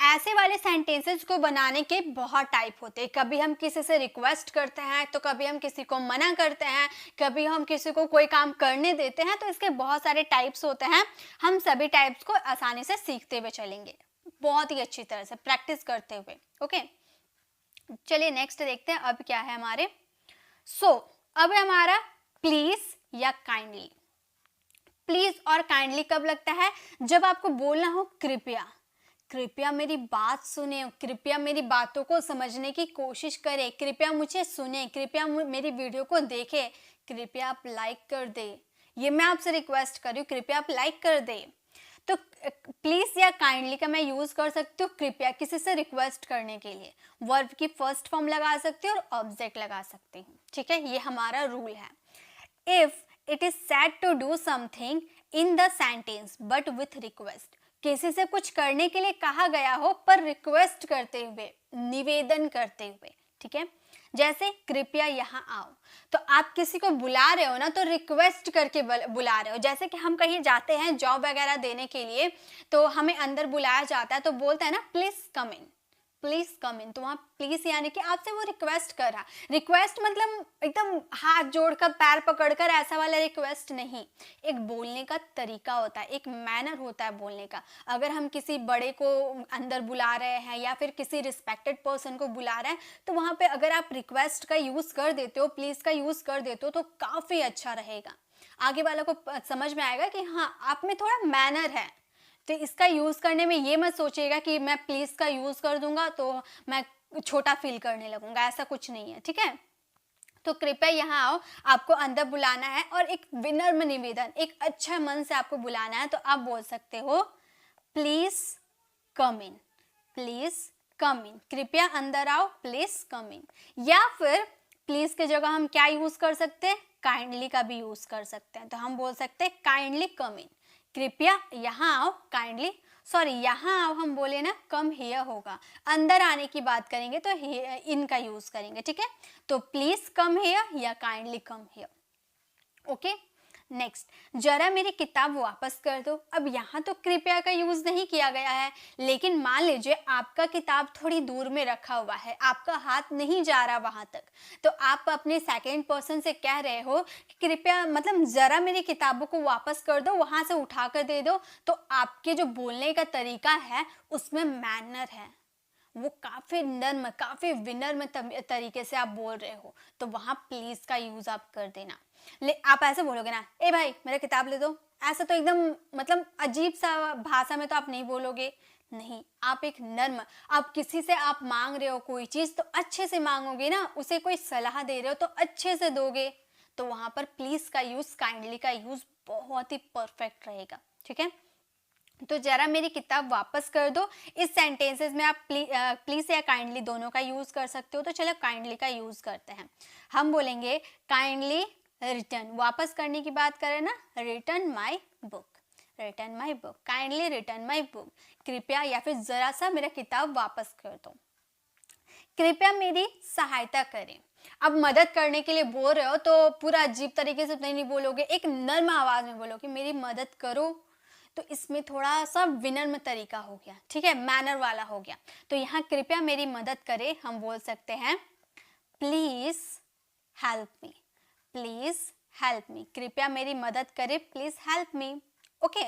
[SPEAKER 1] ऐसे वाले सेंटेंसेस को बनाने के बहुत टाइप होते हैं। कभी हम किसी से रिक्वेस्ट करते हैं, तो कभी हम किसी को मना करते हैं, कभी हम किसी को कोई काम करने देते हैं, तो इसके बहुत सारे टाइप्स होते हैं। हम सभी टाइप्स को आसानी से सीखते हुए चलेंगे, बहुत ही अच्छी तरह से प्रैक्टिस करते हुए। ओके, चलिए नेक्स्ट देखते हैं अब क्या है हमारे। अब है हमारा प्लीज या काइंडली। प्लीज और काइंडली कब लगता है, जब आपको बोलना हो कृपया, कृपया मेरी बात सुने, कृपया मेरी बातों को समझने की कोशिश करें, कृपया मुझे सुने, कृपया मेरी वीडियो को देखें, कृपया आप लाइक कर दे, ये मैं आपसे रिक्वेस्ट कर रही हूँ, कृपया आप लाइक कर दे। तो प्लीज या काइंडली का मैं यूज कर सकती हूँ कृपया किसी से रिक्वेस्ट करने के लिए, वर्ब की फर्स्ट फॉर्म लगा सकती हूँ और ऑब्जेक्ट लगा सकती हूँ, ठीक है, ये हमारा रूल है। If it is said to do something in the sentence but with request, किसी से कुछ करने के लिए कहा गया हो पर रिक्वेस्ट करते हुए, निवेदन करते हुए, ठीक है, जैसे कृपया यहाँ आओ, तो आप किसी को बुला रहे हो ना, तो रिक्वेस्ट करके बुला रहे हो। जैसे कि हम कहीं जाते हैं जॉब वगैरह देने के लिए, तो हमें अंदर बुलाया जाता है, तो बोलते हैं ना please come in, please come इन, तो वहाँ प्लीज यानी कि आपसे वो रिक्वेस्ट कर रहा। रिक्वेस्ट मतलब एकदम हाथ जोड़कर पैर पकड़कर ऐसा वाला रिक्वेस्ट नहीं, एक बोलने का तरीका होता है, एक मैनर होता है बोलने का। अगर हम किसी बड़े को अंदर बुला रहे हैं या फिर किसी रिस्पेक्टेड पर्सन को बुला रहे हैं, तो वहाँ पे अगर आप रिक्वेस्ट का यूज कर देते हो, प्लीज का यूज कर देते हो, तो काफी अच्छा रहेगा, आगे वाला को समझ में आएगा कि हाँ आप में थोड़ा मैनर है। तो इसका यूज करने में ये मत सोचिएगा कि मैं प्लीज का यूज कर दूंगा तो मैं छोटा फील करने लगूंगा, ऐसा कुछ नहीं है, ठीक है। तो कृपया यहाँ आओ, आपको अंदर बुलाना है और एक विनम्र निवेदन, एक अच्छा मन से आपको बुलाना है, तो आप बोल सकते हो please come in, please come इन, कृपया अंदर आओ, प्लीज कम इन। या फिर प्लीज के जगह हम क्या यूज कर सकते हैं, काइंडली का भी यूज कर सकते हैं, तो हम बोल सकते हैं काइंडली कम इन, कृपया यहाँ आओ, काइंडली, सॉरी यहाँ आओ हम बोले ना, कम हियर होगा, अंदर आने की बात करेंगे तो इन का यूज करेंगे, ठीक है। तो प्लीज कम हियर या kindly come here. Okay, next, जरा मेरी किताब वापस कर दो। अब यहाँ तो कृपया का यूज नहीं किया गया है, लेकिन मान लीजिए आपका किताब थोड़ी दूर में रखा हुआ है, आपका हाथ नहीं जा रहा वहां तक, तो आप अपने सेकंड पर्सन से कह रहे हो कि कृपया मतलब जरा मेरी किताबों को वापस कर दो, वहां से उठा कर दे दो। तो आपके जो बोलने का तरीका है उसमें मैनर है, वो काफी नर्म, काफी विनम्र तरीके से आप बोल रहे हो, तो वहां प्लीज का यूज आप कर देना। आप ऐसे बोलोगे ना, ए भाई मेरा किताब ले दो, ऐसा तो एकदम मतलब अजीब सा भाषा में तो आप नहीं बोलोगे। नहीं, आप एक नर्म, आप किसी से आप मांग रहे हो कोई चीज तो अच्छे से मांगोगे ना, उसे कोई सलाह दे रहे हो तो अच्छे से दोगे। तो वहां पर प्लीज का यूज, काइंडली का यूज बहुत ही परफेक्ट रहेगा। ठीक है, तो जरा मेरी किताब वापस कर दो, इस सेंटेंसेस में आप प्लीज या काइंडली दोनों का यूज कर सकते हो। तो चलो काइंडली का यूज करते हैं। हम बोलेंगे काइंडली रिटर्न, वापस करने की बात करें ना, return my book, return my book, kindly return my book, कृपया या फिर जरा सा मेरा किताब वापस कर दो। कृपया मेरी सहायता करें। अब मदद करने के लिए बोल रहे हो तो पूरा अजीब तरीके से नहीं बोलोगे, एक नर्म आवाज में बोलोगे मेरी मदद करो, तो इसमें थोड़ा सा विनम्र तरीका हो गया। ठीक है, मैनर वाला हो गया। तो यहाँ कृपया मेरी मदद करे, हम बोल सकते हैं please help me, please help me, कृपया मेरी मदद करे, please help me. Okay,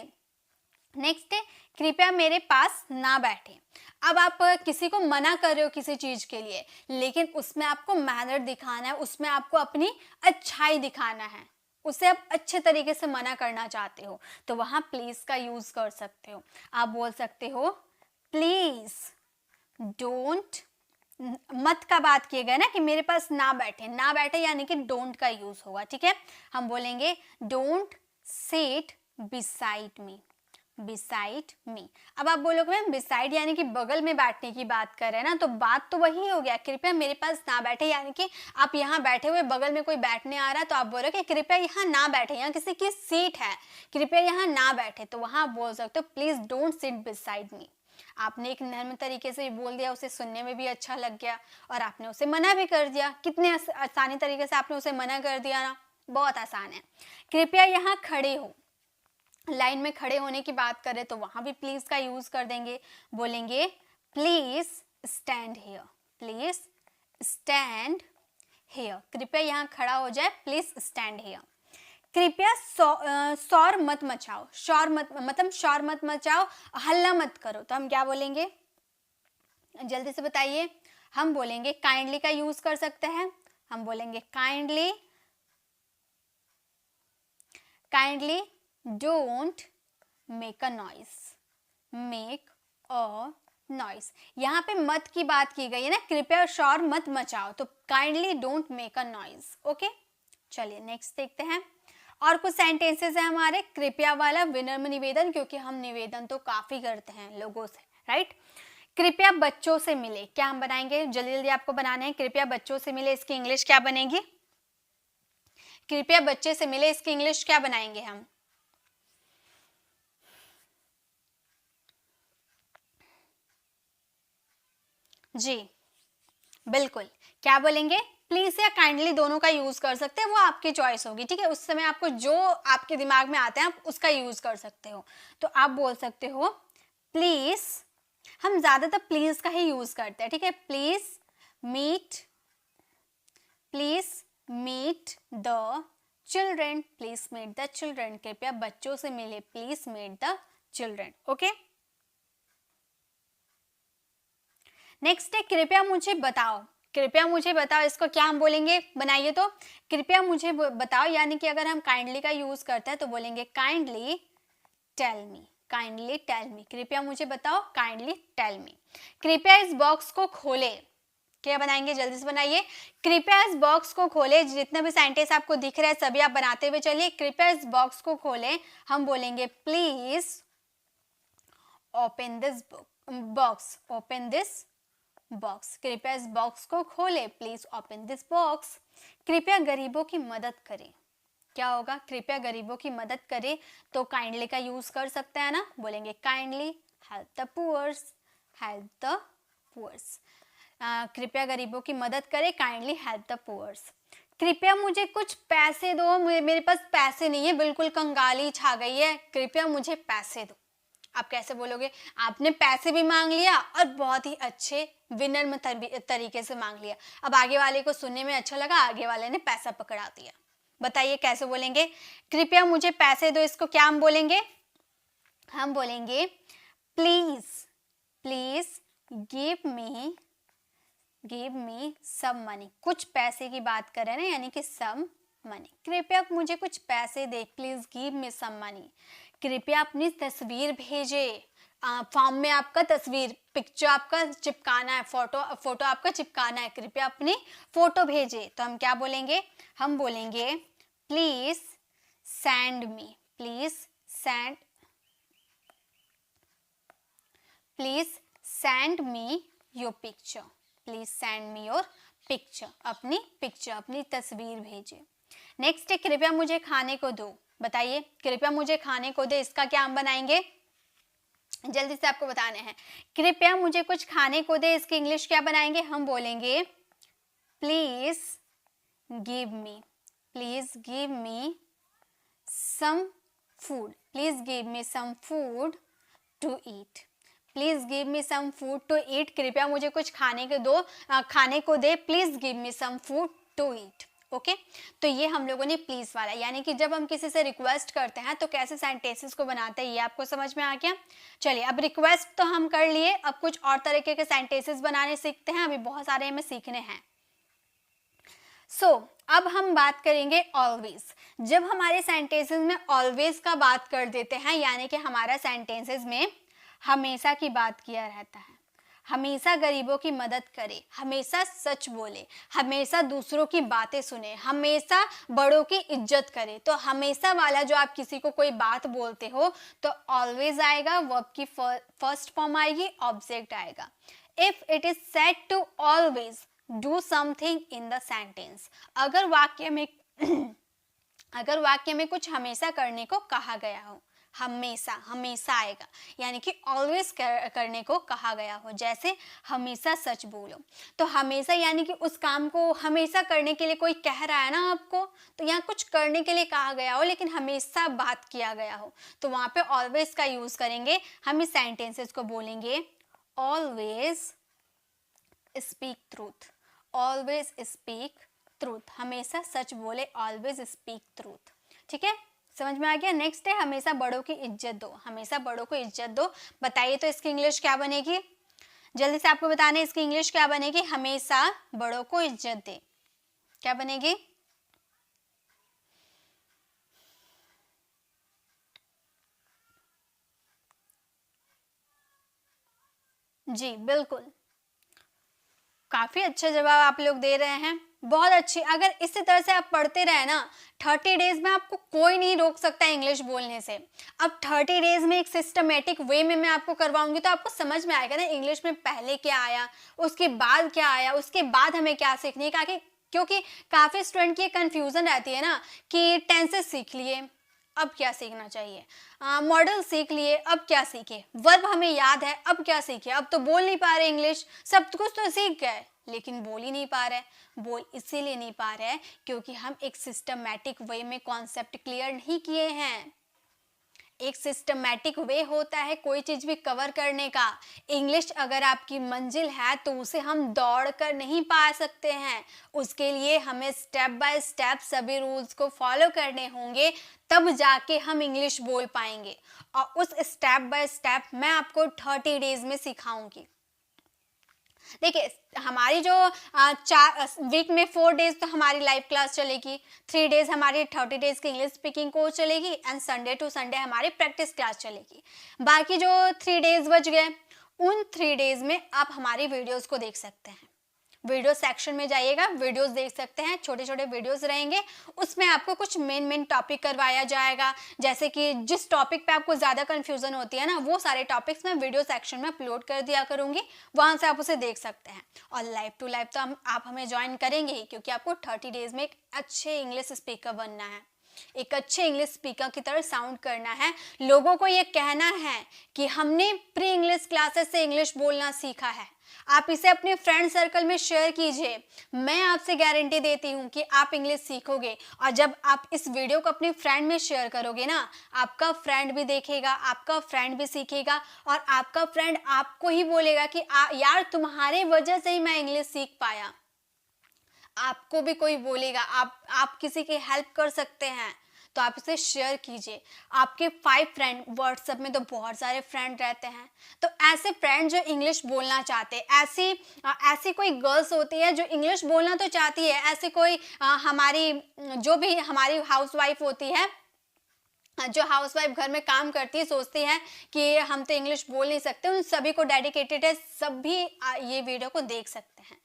[SPEAKER 1] next है कृपया मेरे पास ना बैठे। अब आप किसी को मना कर रहे हो किसी चीज के लिए, लेकिन उसमें आपको मैनर दिखाना है, उसमें आपको अपनी अच्छाई दिखाना है, उसे आप अच्छे तरीके से मना करना चाहते हो, तो वहां प्लीज का यूज कर सकते हो। आप बोल सकते हो प्लीज डोंट, मत का बात किए गए ना कि मेरे पास ना बैठे, ना बैठे यानी कि डोंट का यूज होगा। ठीक है, हम बोलेंगे don't sit beside me, beside me. अब आप बोलोगे मैम बिसाइड यानी कि बगल में बैठने की बात कर रहे हैं ना, तो बात तो वही हो गया, कृपया मेरे पास ना बैठे यानी कि आप यहाँ बैठे हुए बगल में कोई बैठने आ रहा है तो आप बोलोगे कृपया यहाँ ना बैठे, यहाँ किसी की सीट है, कृपया यहाँ ना बैठे, तो वहां आप बोल सकते हो please don't sit beside me. आपने एक नर्म तरीके से बोल दिया, उसे सुनने में भी अच्छा लग गया और आपने उसे मना भी कर दिया। कितने आसानी तरीके से आपने उसे मना कर दिया ना, बहुत आसान है। कृपया यहाँ खड़े हो, लाइन में खड़े होने की बात करें तो वहां भी प्लीज का यूज कर देंगे, बोलेंगे please stand here, please stand here, कृपया यहाँ खड़ा हो जाए, प्लीज स्टैंड हियर। कृपया शोर मत मचाओ, शोर मत मतलब शोर मत मचाओ, हल्ला मत करो, तो हम क्या बोलेंगे, जल्दी से बताइए। हम बोलेंगे काइंडली का यूज कर सकते हैं, हम बोलेंगे kindly, kindly don't make a noise, make a noise. यहाँ पे मत की बात की गई है ना, कृपया शोर मत मचाओ, तो kindly don't make a noise. Okay, चलिए नेक्स्ट देखते हैं। और कुछ सेंटेंसेस है हमारे, कृपया वाला विनम्र निवेदन, क्योंकि हम निवेदन तो काफी करते हैं लोगों से, राइट। कृपया बच्चों से मिले, क्या हम बनाएंगे, जल्दी जल्दी आपको बनाने हैं। कृपया बच्चों से मिले, इसकी इंग्लिश क्या बनेगी, कृपया बच्चे से मिले, इसकी इंग्लिश क्या बनाएंगे हम। जी बिल्कुल, क्या बोलेंगे, प्लीज या काइंडली दोनों का यूज कर सकते हैं, वो आपकी चॉइस होगी। ठीक है, उस समय आपको जो आपके दिमाग में आता है आप उसका यूज कर सकते हो। तो आप बोल सकते हो प्लीज, हम ज्यादातर प्लीज का ही यूज करते हैं। ठीक है, please meet, please meet the children, please meet the children, कृपया बच्चों से मिले, please meet the children. Okay, next है कृपया मुझे बताओ, कृपया मुझे बताओ, इसको क्या हम बोलेंगे, बनाइए तो। कृपया मुझे बताओ यानी कि अगर हम काइंडली का यूज करते हैं तो बोलेंगे kindly tell me, kindly tell me, कृपया मुझे बताओ, काइंडली टेल मी। कृपया इस बॉक्स को खोले, क्या बनाएंगे, जल्दी से बनाइए। कृपया इस बॉक्स को खोले, जितने भी सेंटेंस आपको दिख रहे हैं सभी आप बनाते हुए चलिए। कृपया इस बॉक्स को खोले, हम बोलेंगे please open this box, open this box, कृपया इस बॉक्स को खोले, प्लीज ओपन दिस बॉक्स। कृपया गरीबों की मदद करें, क्या होगा, कृपया गरीबों की मदद करें, तो काइंडली का यूज कर सकते हैं ना, बोलेंगे kindly help the poors, help the poors, कृपया गरीबों की मदद करें, काइंडली हेल्प द पुअर्स। कृपया मुझे कुछ पैसे दो, मेरे पास पैसे नहीं है, बिल्कुल कंगाली छा गई है, कृपया मुझे पैसे दो। आप कैसे बोलोगे? आपने पैसे भी मांग लिया और बहुत ही अच्छे विनम्र तरीके से मांग लिया। अब आगे वाले को सुनने में अच्छा लगा, आगे वाले ने पैसा पकड़ा दिया। बताइए कैसे बोलेंगे? कृपया मुझे पैसे दो, इसको क्या हम बोलेंगे? हम बोलेंगे please, please give me some money. कुछ पैसे की बात कर रहे हैं ना, यानी कि सम मनी। कृपया मुझे कुछ पैसे दे, please give me some money. कृपया अपनी तस्वीर भेजे। फॉर्म में आपका तस्वीर, पिक्चर आपका चिपकाना है, फोटो आपका चिपकाना है, कृपया अपनी फोटो भेजे। तो हम क्या बोलेंगे? हम बोलेंगे please send me, please send me your picture, please send me your picture. अपनी पिक्चर, अपनी तस्वीर भेजे। नेक्स्ट है कृपया मुझे खाने को दो। बताइए, कृपया मुझे खाने को दे, इसका क्या हम बनाएंगे? जल्दी से आपको बताने हैं। कृपया मुझे कुछ खाने को दे, इसकी इंग्लिश क्या बनाएंगे? हम बोलेंगे please give me some food, please give me some food to eat, please give me some food to eat. कृपया मुझे कुछ खाने को दे, please give me some food to eat. Okay, तो ये हम लोगों ने प्लीज वाला, यानी कि जब हम किसी से रिक्वेस्ट करते हैं तो कैसे सेंटेंसेस को बनाते हैं, ये आपको समझ में आ गया। चलिए, अब रिक्वेस्ट तो हम कर लिए, अब कुछ और तरीके के सेंटेंसेस बनाने सीखते हैं। अभी बहुत सारे हमें सीखने हैं। अब हम बात करेंगे ऑलवेज। जब हमारे सेंटेंसेस में ऑलवेज का बात कर देते हैं, यानी कि हमारा सेंटेंसेस में हमेशा की बात किया रहता है, हमेशा गरीबों की मदद करे, हमेशा सच बोले, हमेशा दूसरों की बातें सुने, हमेशा बड़ों की इज्जत करे, तो हमेशा वाला जो आप किसी को कोई बात बोलते हो तो ऑलवेज आएगा, वर्ब की फर्स्ट फॉर्म आएगी, ऑब्जेक्ट आएगा। If it is said to always do something in the sentence, अगर वाक्य में कुछ हमेशा करने को कहा गया हो, हमेशा आएगा, यानी कि ऑलवेज करने को कहा गया हो। जैसे हमेशा सच बोलो, तो हमेशा यानी कि उस काम को हमेशा करने के लिए कोई कह रहा है ना आपको, तो यहाँ कुछ करने के लिए कहा गया हो लेकिन हमेशा बात किया गया हो, तो वहाँ पे ऑलवेज का यूज करेंगे। हम इस सेंटेंसेस को बोलेंगे always speak truth, always speak truth, हमेशा सच बोले, ऑलवेज स्पीक ट्रूथ। ठीक है, समझ में आ गया। नेक्स्ट है हमेशा बड़ों की इज्जत दो, हमेशा बड़ों को इज्जत दो। बताइए तो इसकी इंग्लिश क्या बनेगी? जल्दी से आपको बताने, इसकी इंग्लिश क्या बनेगी? हमेशा बड़ों को इज्जत दे, क्या बनेगी? जी बिल्कुल, काफी अच्छा जवाब आप लोग दे रहे हैं, बहुत अच्छी। अगर इसी तरह से आप पढ़ते रहे ना, 30 डेज में आपको कोई नहीं रोक सकता इंग्लिश बोलने से। अब 30 डेज में एक सिस्टमेटिक वे में मैं आपको करवाऊंगी तो आपको समझ में आएगा ना इंग्लिश में पहले क्या आया, उसके बाद क्या आया, उसके बाद हमें क्या सीखनी है। क्योंकि काफी स्टूडेंट की कंफ्यूजन रहती है ना कि टेंसेस सीख लिए, अब क्या सीखना चाहिए, मॉडल सीख लिए, अब क्या सीखे, वर्ब हमें याद है, अब क्या सीखे, अब तो बोल नहीं पा रहे इंग्लिश, सब कुछ तो सीख गए लेकिन बोल ही नहीं पा रहे। बोल इसीलिए नहीं पा रहे क्योंकि हम एक सिस्टमैटिक वे में कॉन्सेप्ट क्लियर नहीं किए हैं। एक सिस्टमैटिक वे होता है कोई चीज भी कवर करने का। इंग्लिश अगर आपकी मंजिल है तो उसे हम दौड़ कर नहीं पा सकते हैं, उसके लिए हमें स्टेप बाय स्टेप सभी रूल्स को फॉलो करने होंगे, तब जाके हम इंग्लिश बोल पाएंगे। और उस स्टेप बाय स्टेप मैं आपको 30 डेज में सिखाऊंगी। देखिए, हमारी जो 4 वीक में 4 डेज तो हमारी लाइव क्लास चलेगी, 3 डेज हमारी 30 डेज की इंग्लिश स्पीकिंग कोर्स चलेगी एंड संडे टू संडे हमारी प्रैक्टिस क्लास चलेगी। बाकी जो 3 डेज बच गए, उन 3 डेज में आप हमारी वीडियोस को देख सकते हैं। वीडियो सेक्शन में जाइएगा, वीडियोस देख सकते हैं, छोटे छोटे वीडियोस रहेंगे, उसमें आपको कुछ मेन टॉपिक करवाया जाएगा। जैसे कि जिस टॉपिक पे आपको ज़्यादा कंफ्यूजन होती है ना, वो सारे टॉपिक्स मैं वीडियो सेक्शन में अपलोड कर दिया करूँगी, वहाँ से आप उसे देख सकते हैं। और लाइव टू लाइव तो आप हमें ज्वाइन करेंगे ही, क्योंकि आपको 30 डेज में एक अच्छे इंग्लिश स्पीकर बनना है, एक अच्छे इंग्लिश स्पीकर की तरह साउंड करना है। लोगों को ये कहना है कि हमने प्री इंग्लिश क्लासेस से इंग्लिश बोलना सीखा है। आप इसे अपने फ्रेंड सर्कल में शेयर कीजिए। मैं आपसे गारंटी देती हूँ कि आप इंग्लिश सीखोगे, और जब आप इस वीडियो को अपने फ्रेंड में शेयर करोगे ना, आपका फ्रेंड भी देखेगा, आपका फ्रेंड भी सीखेगा, और आपका फ्रेंड आपको ही बोलेगा कि यार तुम्हारे वजह से ही मैं इंग्लिश सीख पाया। आपको भी कोई बोलेगा, आप किसी की हेल्प कर सकते हैं, तो आप इसे शेयर कीजिए। आपके 5 फ्रेंड, व्हाट्सएप में तो बहुत सारे फ्रेंड रहते हैं, तो ऐसे फ्रेंड जो इंग्लिश बोलना चाहते हैं, ऐसी कोई गर्ल्स होती है जो इंग्लिश बोलना तो चाहती है, ऐसी कोई हमारी जो भी हमारी हाउसवाइफ होती है, जो हाउसवाइफ घर में काम करती है, सोचती है कि हम तो इंग्लिश बोल नहीं सकते, उन सभी को डेडिकेटेड है, सभी ये वीडियो को देख सकते हैं।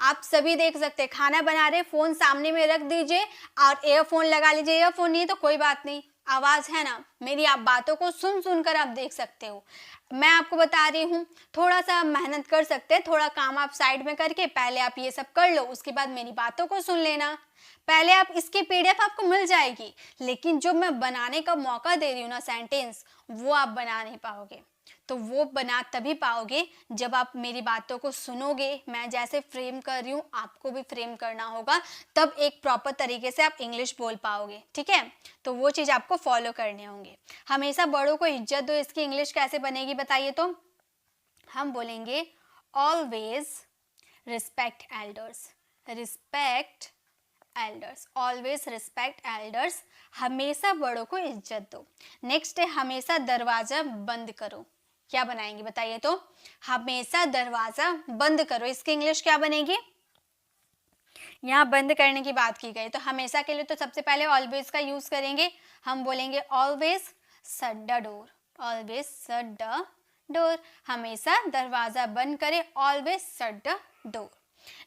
[SPEAKER 1] आप सभी देख सकते हैं, खाना बना रहे, फोन सामने में रख दीजिए और ईयरफोन लगा लीजिए। ईयरफोन नहीं है तो कोई बात नहीं, आवाज है ना मेरी, आप बातों को सुन सुनकर आप देख सकते हो। मैं आपको बता रही हूँ, थोड़ा सा मेहनत कर सकते हैं, थोड़ा काम आप साइड में करके पहले आप ये सब कर लो, उसके बाद मेरी बातों को सुन लेना। पहले आप इसकी पीडीएफ आपको मिल जाएगी, लेकिन जो मैं बनाने का मौका दे रही हूँ ना सेंटेंस, वो आप बना नहीं पाओगे। तो वो बना तभी पाओगे जब आप मेरी बातों को सुनोगे। मैं जैसे फ्रेम कर रही हूँ आपको भी फ्रेम करना होगा, तब एक प्रॉपर तरीके से आप इंग्लिश बोल पाओगे, ठीक है। तो वो चीज़ आपको फॉलो करने होंगे। हमेशा बड़ों को इज्जत दो, इसकी इंग्लिश कैसे बनेगी बताइए तो? हम बोलेंगे always respect elders, respect elders, always respect elders, हमेशा बड़ों को इज्जत दो। नेक्स्ट है हमेशा दरवाजा बंद करो। क्या बनाएंगे बताइए तो? हमेशा दरवाजा बंद करो, इसकी इंग्लिश क्या बनेगी? यहाँ बंद करने की बात की गई, तो हमेशा के लिए तो सबसे पहले ऑलवेज का यूज करेंगे। हम बोलेंगे always shut the door, always shut the door, हमेशा दरवाजा बंद करे, always shut the door.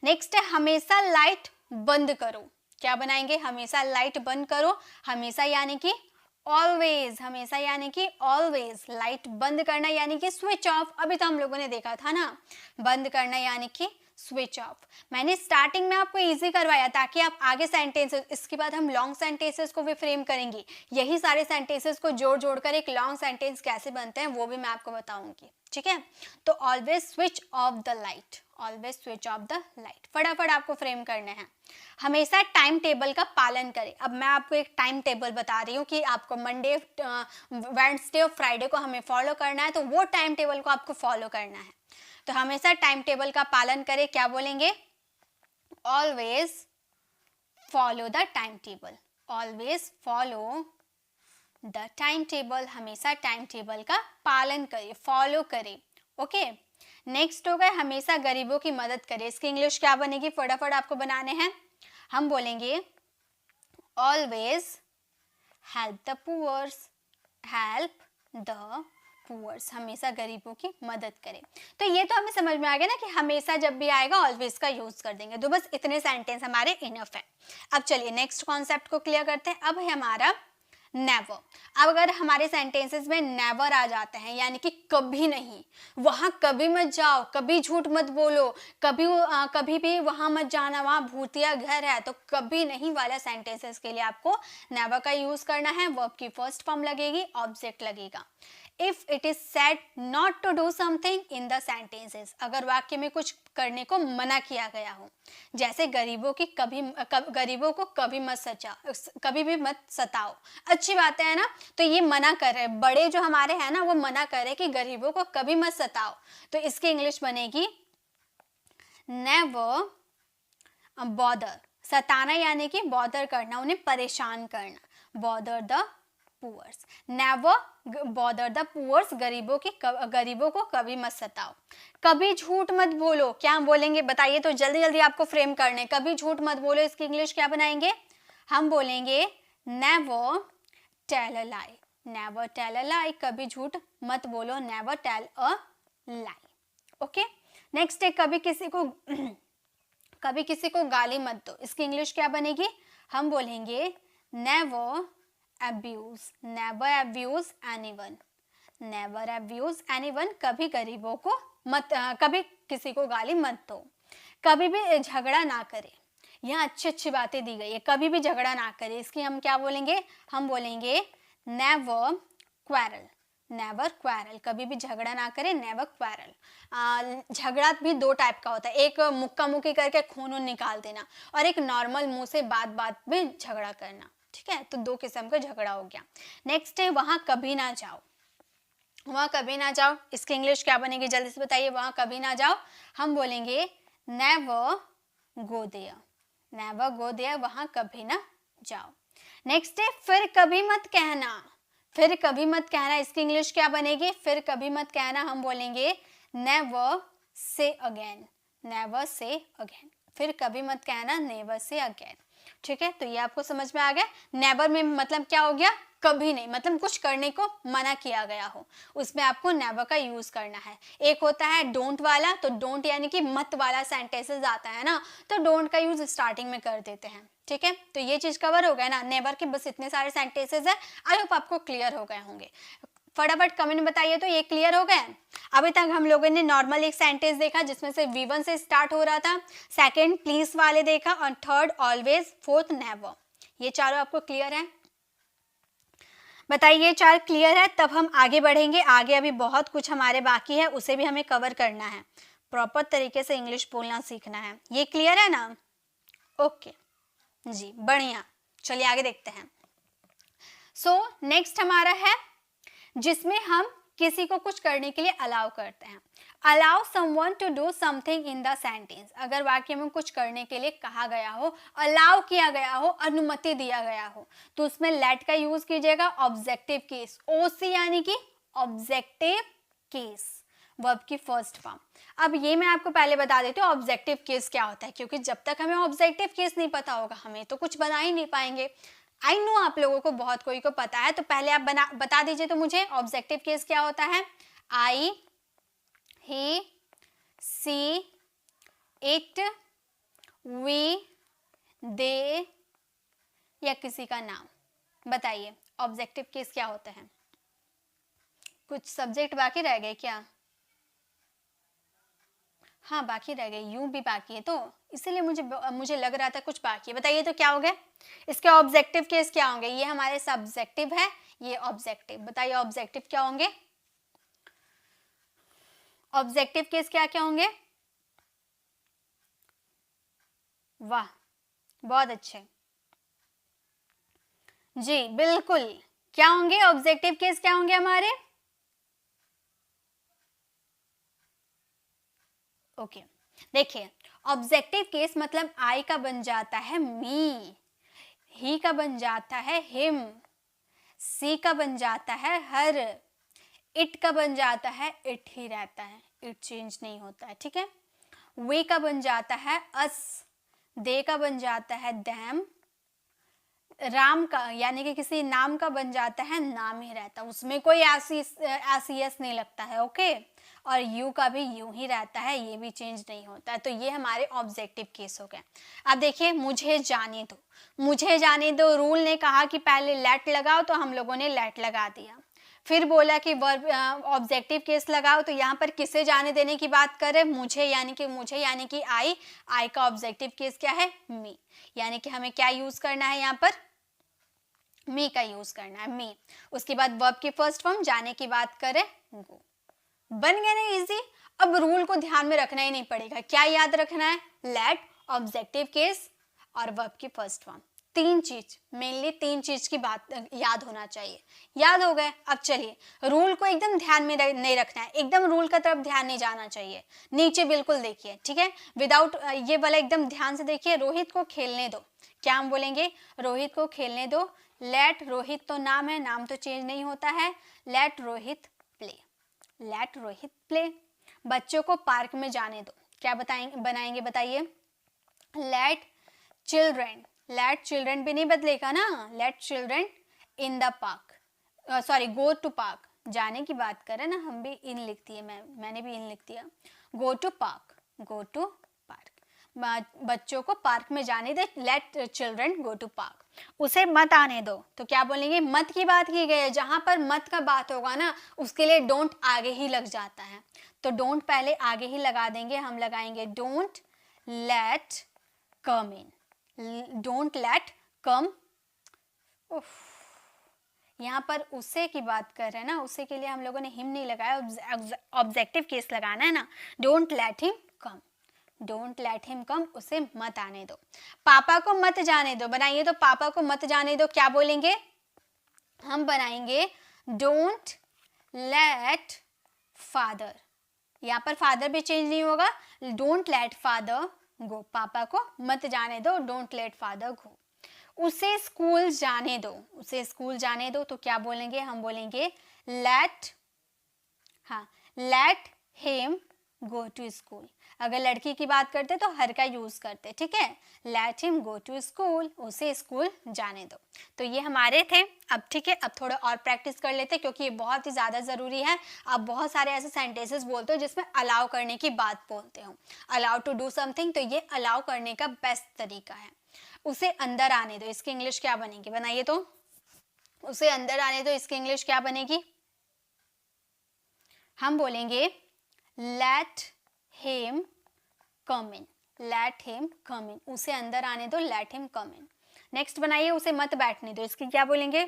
[SPEAKER 1] Next है हमेशा लाइट बंद करो। क्या बनाएंगे? हमेशा लाइट बंद करो, हमेशा यानी कि ऑलवेज, हमेशा यानी कि ऑलवेज, लाइट बंद करना यानी कि स्विच ऑफ। अभी तो हम लोगों ने देखा था ना, बंद करना यानी कि स्विच ऑफ। मैंने स्टार्टिंग में आपको इजी करवाया ताकि आप आगे सेंटेंसेस, इसके बाद हम लॉन्ग सेंटेंसेस को भी फ्रेम करेंगे। यही सारे सेंटेंसेस को जोड़ जोड़ कर एक लॉन्ग सेंटेंस कैसे बनते हैं वो भी मैं आपको बताऊंगी, ठीक है। तो always switch off the light, always switch off the light, फटाफट आपको फ्रेम करने हैं। हमेशा टाइम टेबल का पालन करें। अब मैं आपको एक टाइम टेबल बता रही हूँ कि आपको मंडे, वेडनेसडे और फ्राइडे को हमें फॉलो करना है, तो वो टाइम टेबल को आपको फॉलो करना है। तो हमेशा टाइम टेबल का पालन करें, क्या बोलेंगे? Always follow the time table, always follow the time table, हमेशा टाइम टेबल का पालन करें, फॉलो करें, ओके। नेक्स्ट हो गए हमेशा गरीबों की मदद करें। इसकी इंग्लिश क्या बनेगी? फटाफट आपको बनाने हैं। हम बोलेंगे always help the poors, help the poors, हमेशा गरीबों की मदद करें। तो ये तो हमें समझ में आ गया ना कि हमेशा जब भी आएगा ऑलवेज का यूज कर देंगे। तो बस इतने सेंटेंस हमारे इनफ है। अब चलिए नेक्स्ट कॉन्सेप्ट को क्लियर करते हैं। अब है हमारा नेवर। अब अगर हमारे सेंटेंसेस में नेवर आ जाते हैं यानी कि कभी नहीं, वहां कभी मत जाओ, कभी झूठ मत बोलो, कभी भी वहां मत जाना, वहां भूतिया घर है, तो कभी नहीं वाला सेंटेंसेस के लिए आपको नेवर का यूज करना है। वर्ब की फर्स्ट फॉर्म लगेगी, ऑब्जेक्ट लगेगा। If it is said not to do something in the sentences, अगर वाक्य में कुछ करने को मना किया गया हो, जैसे गरीबों को कभी भी मत सताओ, अच्छी बात है ना। तो ये मना कर रहे, बड़े जो हमारे हैं ना वो मना कर रहे कि गरीबों को कभी मत सताओ, तो इसकी इंग्लिश बनेगी नेवर बॉदर। सताना यानी कि बॉदर करना, उन्हें परेशान करना, bother the poors, never bother the poors, गरीबों को कभी मत सताओ। कभी झूठ मत बोलो, क्या बोलेंगे बताइए तो? जल्दी जल्दी आपको फ्रेम करने। कभी झूठ मत बोलो, इसकी इंग्लिश क्या बनाएंगे? हम बोलेंगे never tell a lie, never tell a lie, कभी झूठ मत बोलो, never tell a lie, okay. Next है कभी किसी को गाली मत दो। इसकी इंग्लिश क्या बनेगी? हम बोलेंगे never abuse, never abuse anyone, never abuse anyone, कभी गरीबों को मत, कभी किसी को गाली मत दो। कभी भी झगड़ा ना करे, यहाँ अच्छी अच्छी बातें दी गई है, कभी भी झगड़ा ना करे, इसकी हम क्या बोलेंगे? हम बोलेंगे never quarrel, नेवर क्वारल, कभी भी झगड़ा ना करें, नेवर क्वारल। झगड़ा भी दो टाइप का होता है, एक मुक्का मुक्की करके खून निकाल देना और एक नॉर्मल मुंह से बात बात में झगड़ा करना, ठीक है। तो दो किस्म का झगड़ा हो गया। नेक्स्ट है वहां कभी ना जाओ। वहां कभी ना जाओ, इसकी इंग्लिश क्या बनेगी जल्दी से बताइए। वहां कभी ना जाओ हम बोलेंगे never go there, never go there, वहां कभी ना जाओ। नेक्स्ट है फिर कभी मत कहना। फिर कभी मत कहना, इसकी इंग्लिश क्या बनेगी। फिर कभी मत कहना हम बोलेंगे never say again, never say again. फिर कभी मत कहना, नेवर से अगेन, ठीक है। तो ये आपको समझ में आ गया। नेवर में मतलब क्या हो गया, कभी नहीं, मतलब कुछ करने को मना किया गया हो, उसमें आपको नेवर का यूज करना है। एक होता है डोंट वाला, तो डोंट यानी कि मत वाला सेंटेंसेस आता है ना, तो डोंट का यूज स्टार्टिंग में कर देते हैं, ठीक है। तो ये चीज कवर हो गया ना, नेवर के बस इतने सारे सेंटेंसेस है। आई होप आपको क्लियर हो गए होंगे। फटाफट कमेंट में बताइए तो ये क्लियर हो गए। अभी तक हम लोगों ने नॉर्मल एक सेंटेंस देखा जिसमें से V1 से स्टार्ट हो रहा था, सेकंड प्लीज वाले देखा और थर्ड ऑलवेज, फोर्थ नेवर। ये चारों आपको क्लियर है, बताइए चार क्लियर है। तब हम आगे बढ़ेंगे, आगे अभी बहुत कुछ हमारे बाकी है, उसे भी हमें कवर करना है। प्रॉपर तरीके से इंग्लिश बोलना सीखना है। ये क्लियर है ना, ओके जी, बढ़िया। चलिए आगे देखते हैं। सो नेक्स्ट हमारा है जिसमें हम किसी को कुछ करने के लिए अलाउ करते हैं। Allow someone to do something in the sentence, अगर वाक्य में कुछ करने के लिए कहा गया हो, अलाउ किया गया हो, अनुमति दिया गया हो, तो उसमें लेट का यूज कीजिएगा। ऑब्जेक्टिव केस, ओसी यानी कि ऑब्जेक्टिव केस, वर्ब की फर्स्ट फॉर्म। अब ये मैं आपको पहले बता देती हूँ ऑब्जेक्टिव केस क्या होता है, क्योंकि जब तक हमें ऑब्जेक्टिव केस नहीं पता होगा हमें तो कुछ बना ही नहीं पाएंगे। आई नो आप लोगों को बहुत कोई को पता है, तो पहले आप बता दीजिए तो मुझे ऑब्जेक्टिव केस क्या होता है। आई, ही, सी, इट, वी, दे या किसी का नाम। बताइए ऑब्जेक्टिव केस क्या होता है। कुछ सब्जेक्ट बाकी रह गए क्या। हाँ बाकी रह गए, यूं भी बाकी है, तो इसीलिए मुझे लग रहा था कुछ बाकी है। बताइए तो क्या हो गया, इसके ऑब्जेक्टिव केस क्या होंगे। ये हमारे सब्जेक्टिव है, ये ऑब्जेक्टिव। बताइए ऑब्जेक्टिव क्या होंगे, ऑब्जेक्टिव केस क्या क्या होंगे। वाह बहुत अच्छे जी, बिल्कुल। क्या होंगे ऑब्जेक्टिव केस, क्या होंगे हमारे। ओके देखिए, ऑब्जेक्टिव केस मतलब आई का बन जाता है मी, ही का बन जाता है हिम, सी का बन जाता है हर, इट का बन जाता है इट ही रहता है, इट चेंज नहीं होता है, ठीक है। वे का बन जाता है अस, दे का बन जाता है दैम, राम का यानी कि किसी नाम का बन जाता है नाम ही रहता है, उसमें कोई एस नहीं लगता है, ओके। और यू का भी यूं ही रहता है, ये भी चेंज नहीं होता है। तो ये हमारे ऑब्जेक्टिव केस हो गए। अब देखिए मुझे जाने दो, मुझे जाने दो, रूल ने कहा कि पहले लेट लगाओ तो हम लोगों ने लेट लगा दिया। फिर बोला कि वर्ब ऑब्जेक्टिव केस लगाओ, तो यहाँ पर किसे जाने देने की बात कर रहे, मुझे यानी कि आई का ऑब्जेक्टिव केस क्या है, मी, यानी कि हमें क्या यूज करना है यहाँ पर, मी का यूज करना है, मी। उसके बाद वर्ब की फर्स्ट फॉर्म, जाने की बात करें गो। बन गया ना इजी। अब रूल को ध्यान में रखना ही नहीं पड़ेगा, क्या याद रखना है, लेट, ऑब्जेक्टिव केस और वर्ब की फर्स्ट फॉर्म। तीन चीज, मेनली तीन चीज की बात याद होना चाहिए। याद हो गए। अब चलिए, रूल को एकदम ध्यान में नहीं रखना है, एकदम रूल का तरफ ध्यान नहीं जाना चाहिए, नीचे बिल्कुल देखिए, ठीक है। विदाउट ये वाला एकदम ध्यान से देखिए। रोहित को खेलने दो, क्या हम बोलेंगे, रोहित को खेलने दो। लेट, रोहित तो नाम है, नाम तो चेंज नहीं होता है, let Rohit play, let Rohit play. बच्चों को पार्क में जाने दो, क्या बनाएंगे बताइए, लेट चिल्ड्रेन, लेट चिल्ड्रेन भी नहीं बदलेगा ना, let children in the park, sorry go to park, जाने की बात करें ना, हम भी इन लिखती है, मैंने भी इन लिख दिया, go to park, go to park. बच्चों को पार्क में जाने दे, let children go to park. उसे मत आने दो, तो क्या बोलेंगे, मत की बात की गई है, जहां पर मत का बात होगा ना उसके लिए डोंट आगे ही लग जाता है, तो डोंट पहले आगे ही लगा देंगे, हम लगाएंगे don't let come in, don't let come, यहाँ पर उसे की बात कर रहे हैं ना, उसे के लिए हम लोगों ने हिम नहीं लगाया, ऑब्जेक्टिव केस लगाना है ना। Don't let him come, don't let him come, उसे मत आने दो। पापा को मत जाने दो, बनाइए तो पापा को मत जाने दो क्या बोलेंगे, हम बनाएंगे डोंट लेट फादर। यहाँ पर फादर भी चेंज नहीं होगा, डोंट लेट फादर गो, पापा को मत जाने दो, डोंट लेट फादर गो। उसे स्कूल जाने दो, उसे स्कूल जाने दो तो क्या बोलेंगे, हम बोलेंगे लेट, हाँ let him go to school. अगर लड़की की बात करते तो हर का यूज करते, ठीक है, let him go to school, उसे स्कूल जाने दो। तो ये हमारे थे। अब ठीक है, अब थोड़ा और प्रैक्टिस कर लेते क्योंकि ये बहुत ही ज़्यादा ज़रूरी है। आप बहुत सारे ऐसे सेंटेंसेस बोलते हो जिसमें अलाउ करने की बात बोलते हो, अलाउ टू डू समथिंग, तो ये अलाउ करने का बेस्ट तरीका है। उसे अंदर आने दो, इसकी इंग्लिश क्या बनेगी, बनाइए तो। उसे अंदर आने दो, इसकी इंग्लिश क्या बनेगी, हम बोलेंगे लेट हिम कम इन, लेट हिम कम इन, उसे अंदर आने दो, लेट हिम कम इन। नेक्स्ट बनाइए उसे मत बैठने दो, इसकी क्या बोलेंगे,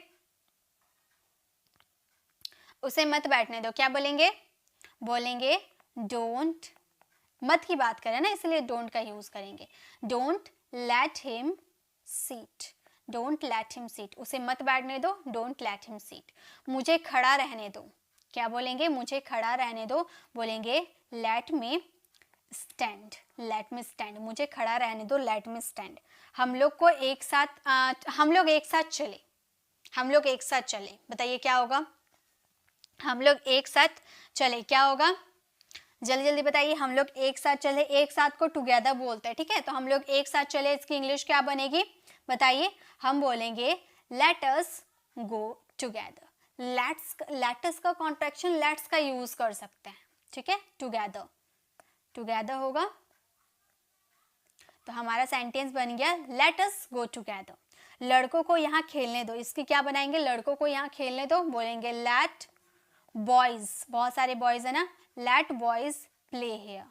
[SPEAKER 1] उसे मत बैठने दो, क्या बोलेंगे, बोलेंगे डोंट, मत की बात करें ना इसलिए डोंट का यूज करेंगे, don't let him seat, don't let him seat, उसे मत बैठने दो, डोंट लेट हिम सीट। मुझे खड़ा रहने दो, क्या बोलेंगे, मुझे खड़ा रहने दो, बोलेंगे let me stand, let me stand, मुझे खड़ा रहने दो, लेट मी स्टैंड। हम लोग को एक साथ हम लोग एक साथ चले, हम लोग एक साथ चले, बताइए क्या होगा, हम लोग एक साथ चले, क्या होगा, जल्दी जल्दी बताइए, हम लोग एक साथ चले, एक साथ को टुगेदर बोलते हैं, ठीक है, तो हम लोग एक साथ चले, इसकी इंग्लिश क्या बनेगी, बताइए, हम बोलेंगे let us go together. Let's का कॉन्ट्रैक्शन लेट्स का यूज कर सकते हैं, ठीक है, टुगेदर, टुगेदर होगा, तो हमारा सेंटेंस बन गया लेट अस गो टुगेदर। लड़कों को यहाँ खेलने दो, इसकी क्या बनाएंगे, लड़कों को यहाँ खेलने दो, बोलेंगे लेट बॉयज, बहुत सारे बॉयज है ना, let boys play here,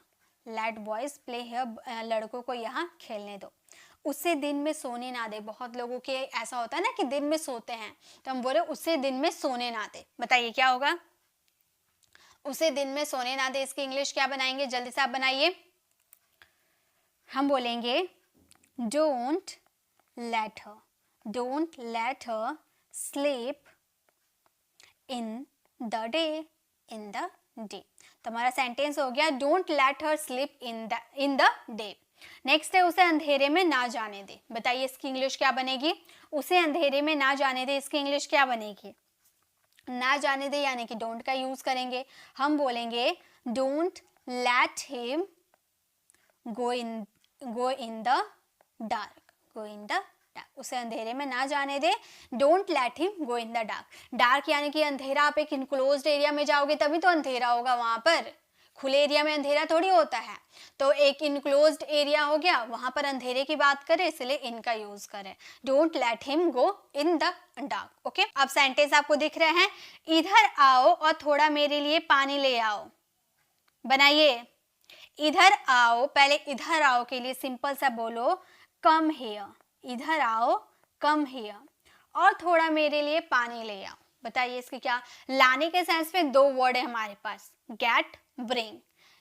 [SPEAKER 1] let boys play here, लड़कों को यहाँ खेलने दो। उसे दिन में सोने ना दे, बहुत लोगों के ऐसा होता है ना कि दिन में सोते हैं, तो हम बोले उसे दिन में सोने ना दे, बताइए क्या होगा, उसे दिन में सोने ना दे, इसकी इंग्लिश क्या बनाएंगे, जल्दी से आप बनाइए, हम बोलेंगे don't let her, don't let her sleep in the day, in the day. तो हमारा सेंटेंस हो गया don't let her sleep in the day. Next है उसे अंधेरे में ना जाने दे, बताइए इसकी इंग्लिश क्या बनेगी, उसे अंधेरे में ना जाने दे, इसकी इंग्लिश क्या बनेगी, ना जाने दे यानी कि डोंट का यूज करेंगे, हम बोलेंगे don't let him go in the dark, go in the dark, उसे अंधेरे में ना जाने दे, don't let him go in the dark. Dark यानी कि अंधेरा, आप एक इनक्लोज्ड एरिया में जाओगे तभी तो अंधेरा होगा, वहां पर खुले एरिया में अंधेरा थोड़ी होता है, तो एक इनक्लोज्ड एरिया हो गया, वहां पर अंधेरे की बात करें इसलिए इनका यूज करें, don't let him go in the dark. Okay, अब सेंटेंस आपको दिख रहे हैं, इधर आओ और थोड़ा मेरे लिए पानी ले आओ, बनाइए, इधर आओ, पहले इधर आओ के लिए सिंपल सा बोलो कम हियर, इधर आओ कम हियर, और थोड़ा मेरे लिए पानी ले आओ, बताइए इसकी क्या, लाने के सेंस में दो वर्ड है हमारे पास, गेट ब्रिंग,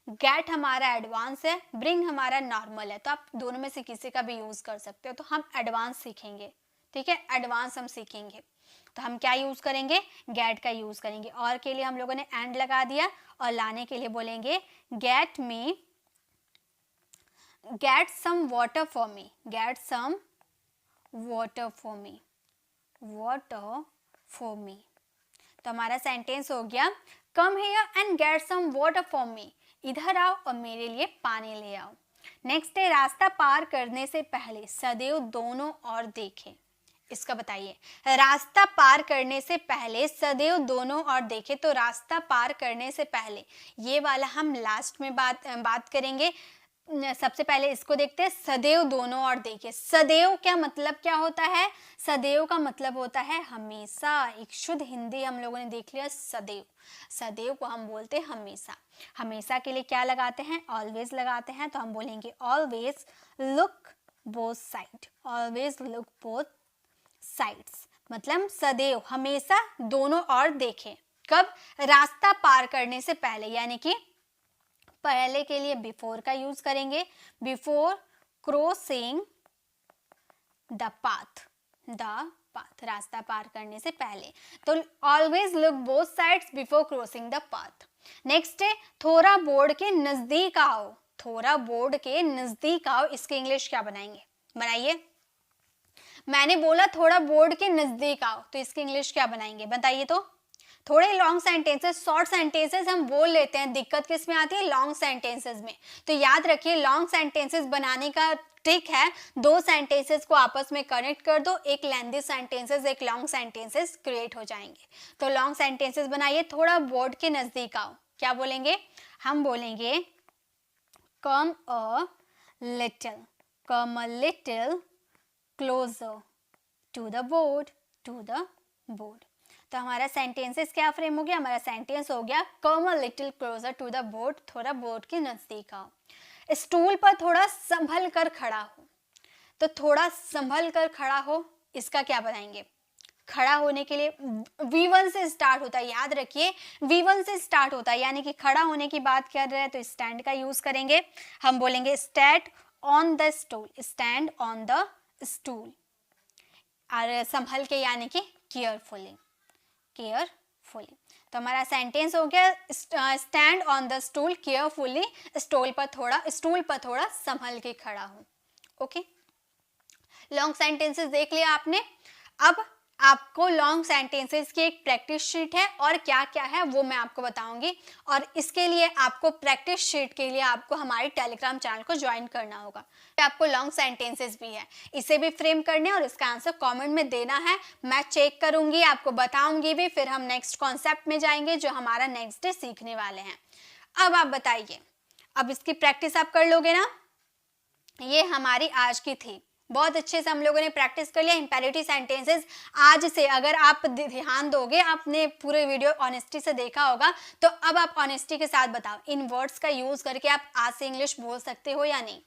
[SPEAKER 1] गेट हमारा एडवांस है, ब्रिंग हमारा नॉर्मल है, तो आप दोनों में से किसी का भी यूज कर सकते हो, तो हम एडवांस सीखेंगे, ठीक है, एडवांस हम सीखेंगे, तो हम क्या यूज करेंगे, गेट का यूज करेंगे, और के लिए हम लोगों ने एंड लगा दिया, और लाने के लिए बोलेंगे get me, get some water for me, get some water for me, water for me. तो हमारा सेंटेंस हो गया come here and get some water for me, इधर आओ और मेरे लिए पानी ले आओ। नेक्स्ट है रास्ता पार करने से पहले सदैव दोनों ओर देखें, इसका बताइए, रास्ता पार करने से पहले सदैव दोनों ओर देखें, तो रास्ता पार करने से पहले ये वाला हम लास्ट में बात करेंगे, सबसे पहले इसको देखते हैं, सदैव दोनों ओर देखें। सदैव क्या मतलब क्या होता है, सदैव का मतलब होता है हमेशा, एक शुद्ध हिंदी हम लोगों ने देख लिया, सदैव, सदैव को हम बोलते हैं हमेशा, हमेशा के लिए क्या लगाते हैं, ऑलवेज लगाते हैं, तो हम बोलेंगे always look both side, always look both sides, मतलब सदैव, हमेशा दोनों ओर देखें। कब? रास्ता पार करने से पहले, यानी कि पहले के लिए बिफोर का यूज करेंगे, बिफोर क्रॉसिंग द पाथ, रास्ता पार करने से पहले। तो always look both sides before crossing the path. Next है थोड़ा बोर्ड के नजदीक आओ, थोड़ा बोर्ड के नजदीक आओ, इसकी इंग्लिश क्या बनाएंगे? बनाइए। मैंने बोला थोड़ा बोर्ड के नजदीक आओ, तो इसकी इंग्लिश क्या बनाएंगे? बताइए। तो थोड़े लॉन्ग सेंटेंसेस, शॉर्ट सेंटेंसेस हम बोल लेते हैं, दिक्कत किस में आती है? लॉन्ग सेंटेंसेस में। तो याद रखिए लॉन्ग सेंटेंसेस बनाने का ट्रिक है, दो सेंटेंसेस को आपस में कनेक्ट कर दो, एक लेंथी सेंटेंसेस, एक लॉन्ग सेंटेंसेस क्रिएट हो जाएंगे। तो लॉन्ग सेंटेंसेस बनाइए। थोड़ा बोर्ड के नजदीक आओ, क्या बोलेंगे? हम बोलेंगे come a little, come a little closer to the board, to the board. तो हमारा सेंटेंसेस क्या फ्रेम हो गया? हमारा सेंटेंस हो गया come a little closer to the board, थोड़ा बोर्ड के नजदीक आओ। स्टूल पर थोड़ा संभल कर खड़ा हो, तो थोड़ा संभल कर खड़ा हो, इसका क्या बनाएंगे? खड़ा होने के लिए V1 से स्टार्ट होता है, याद रखिए V1 से स्टार्ट होता है, यानी कि खड़ा होने की बात कर रहे हैं तो स्टैंड का यूज करेंगे। हम बोलेंगे stand on the stool, stand on the stool. और संभल के यानी कि केयरफुली, केयरफुली। तो हमारा सेंटेंस हो गया stand on the stool carefully, stool पर थोड़ा संभल के खड़ा हो। ओके, लॉन्ग सेंटेंसेस देख लिया आपने। अब आपको लॉन्ग सेंटेंसेस की एक प्रैक्टिस शीट है, और क्या क्या है वो मैं आपको बताऊंगी। और इसके लिए आपको प्रैक्टिस शीट के लिए आपको हमारे टेलीग्राम चैनल को ज्वाइन करना होगा। आपको लॉन्ग सेंटेंसेस भी है, इसे भी फ्रेम करने और इसका आंसर कमेंट में देना है। मैं चेक करूंगी, आपको बताऊंगी भी, फिर हम नेक्स्ट कॉन्सेप्ट में जाएंगे जो हमारा नेक्स्ट डे सीखने वाले हैं। अब आप बताइए, अब इसकी प्रैक्टिस आप कर लोगे ना? ये हमारी आज की थी, बहुत अच्छे से हम लोगों ने प्रैक्टिस कर लिया इंपेरेटिव सेंटेंसेस। आज से अगर आप ध्यान दोगे, आपने पूरे वीडियो ऑनेस्टी से देखा होगा, तो अब आप ऑनेस्टी के साथ बताओ इन वर्ड्स का यूज करके आप आज से इंग्लिश बोल सकते हो या नहीं?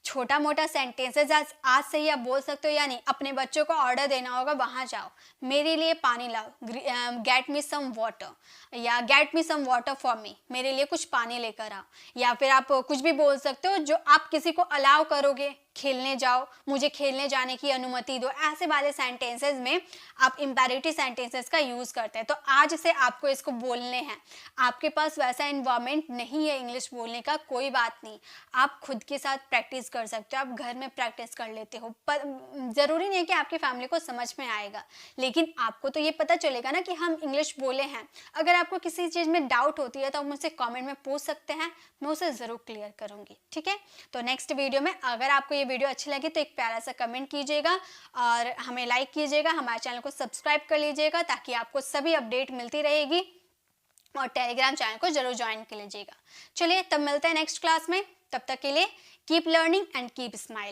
[SPEAKER 1] छोटा मोटा सेंटेंसेस आज से ही आप बोल सकते हो या नहीं? अपने बच्चों को ऑर्डर देना होगा, वहां जाओ, मेरे लिए पानी लाओ, गेट मी सम वाटर, या get me some water for me, मेरे लिए कुछ पानी लेकर आओ। या फिर आप कुछ भी बोल सकते हो जो आप किसी को अलाउ करोगे, खेलने जाओ, मुझे खेलने जाने की अनुमति दो, ऐसे वाले सेंटेंसेस में आप इंपेरेटिव सेंटेंसेस का यूज करते हैं। तो आज से आपको इसको बोलने हैं। आपके पास वैसा एनवायरनमेंट नहीं है इंग्लिश बोलने का, कोई बात नहीं, आप खुद के साथ प्रैक्टिस कर सकते हो, आप घर में प्रैक्टिस कर लेते हो। पर जरूरी नहीं है कि आपकी फैमिली को समझ में आएगा, लेकिन आपको तो ये पता चलेगा ना कि हम इंग्लिश बोले हैं। अगर आपको किसी चीज में डाउट होती है तो आप मुझसे कमेंट में पूछ सकते हैं, मैं उसे जरूर क्लियर करूंगी। ठीक है, तो नेक्स्ट वीडियो में अगर आपको ये वीडियो अच्छी लगी तो एक प्यारा सा कमेंट कीजिएगा और हमें लाइक कीजिएगा, हमारे चैनल को सब्सक्राइब कर लीजिएगा ताकि आपको सभी अपडेट मिलती रहेगी, और टेलीग्राम चैनल को जरूर ज्वाइन कर लीजिएगा। चलिए तब मिलते हैं नेक्स्ट क्लास में, तब तक के लिए keep learning and keep smiling.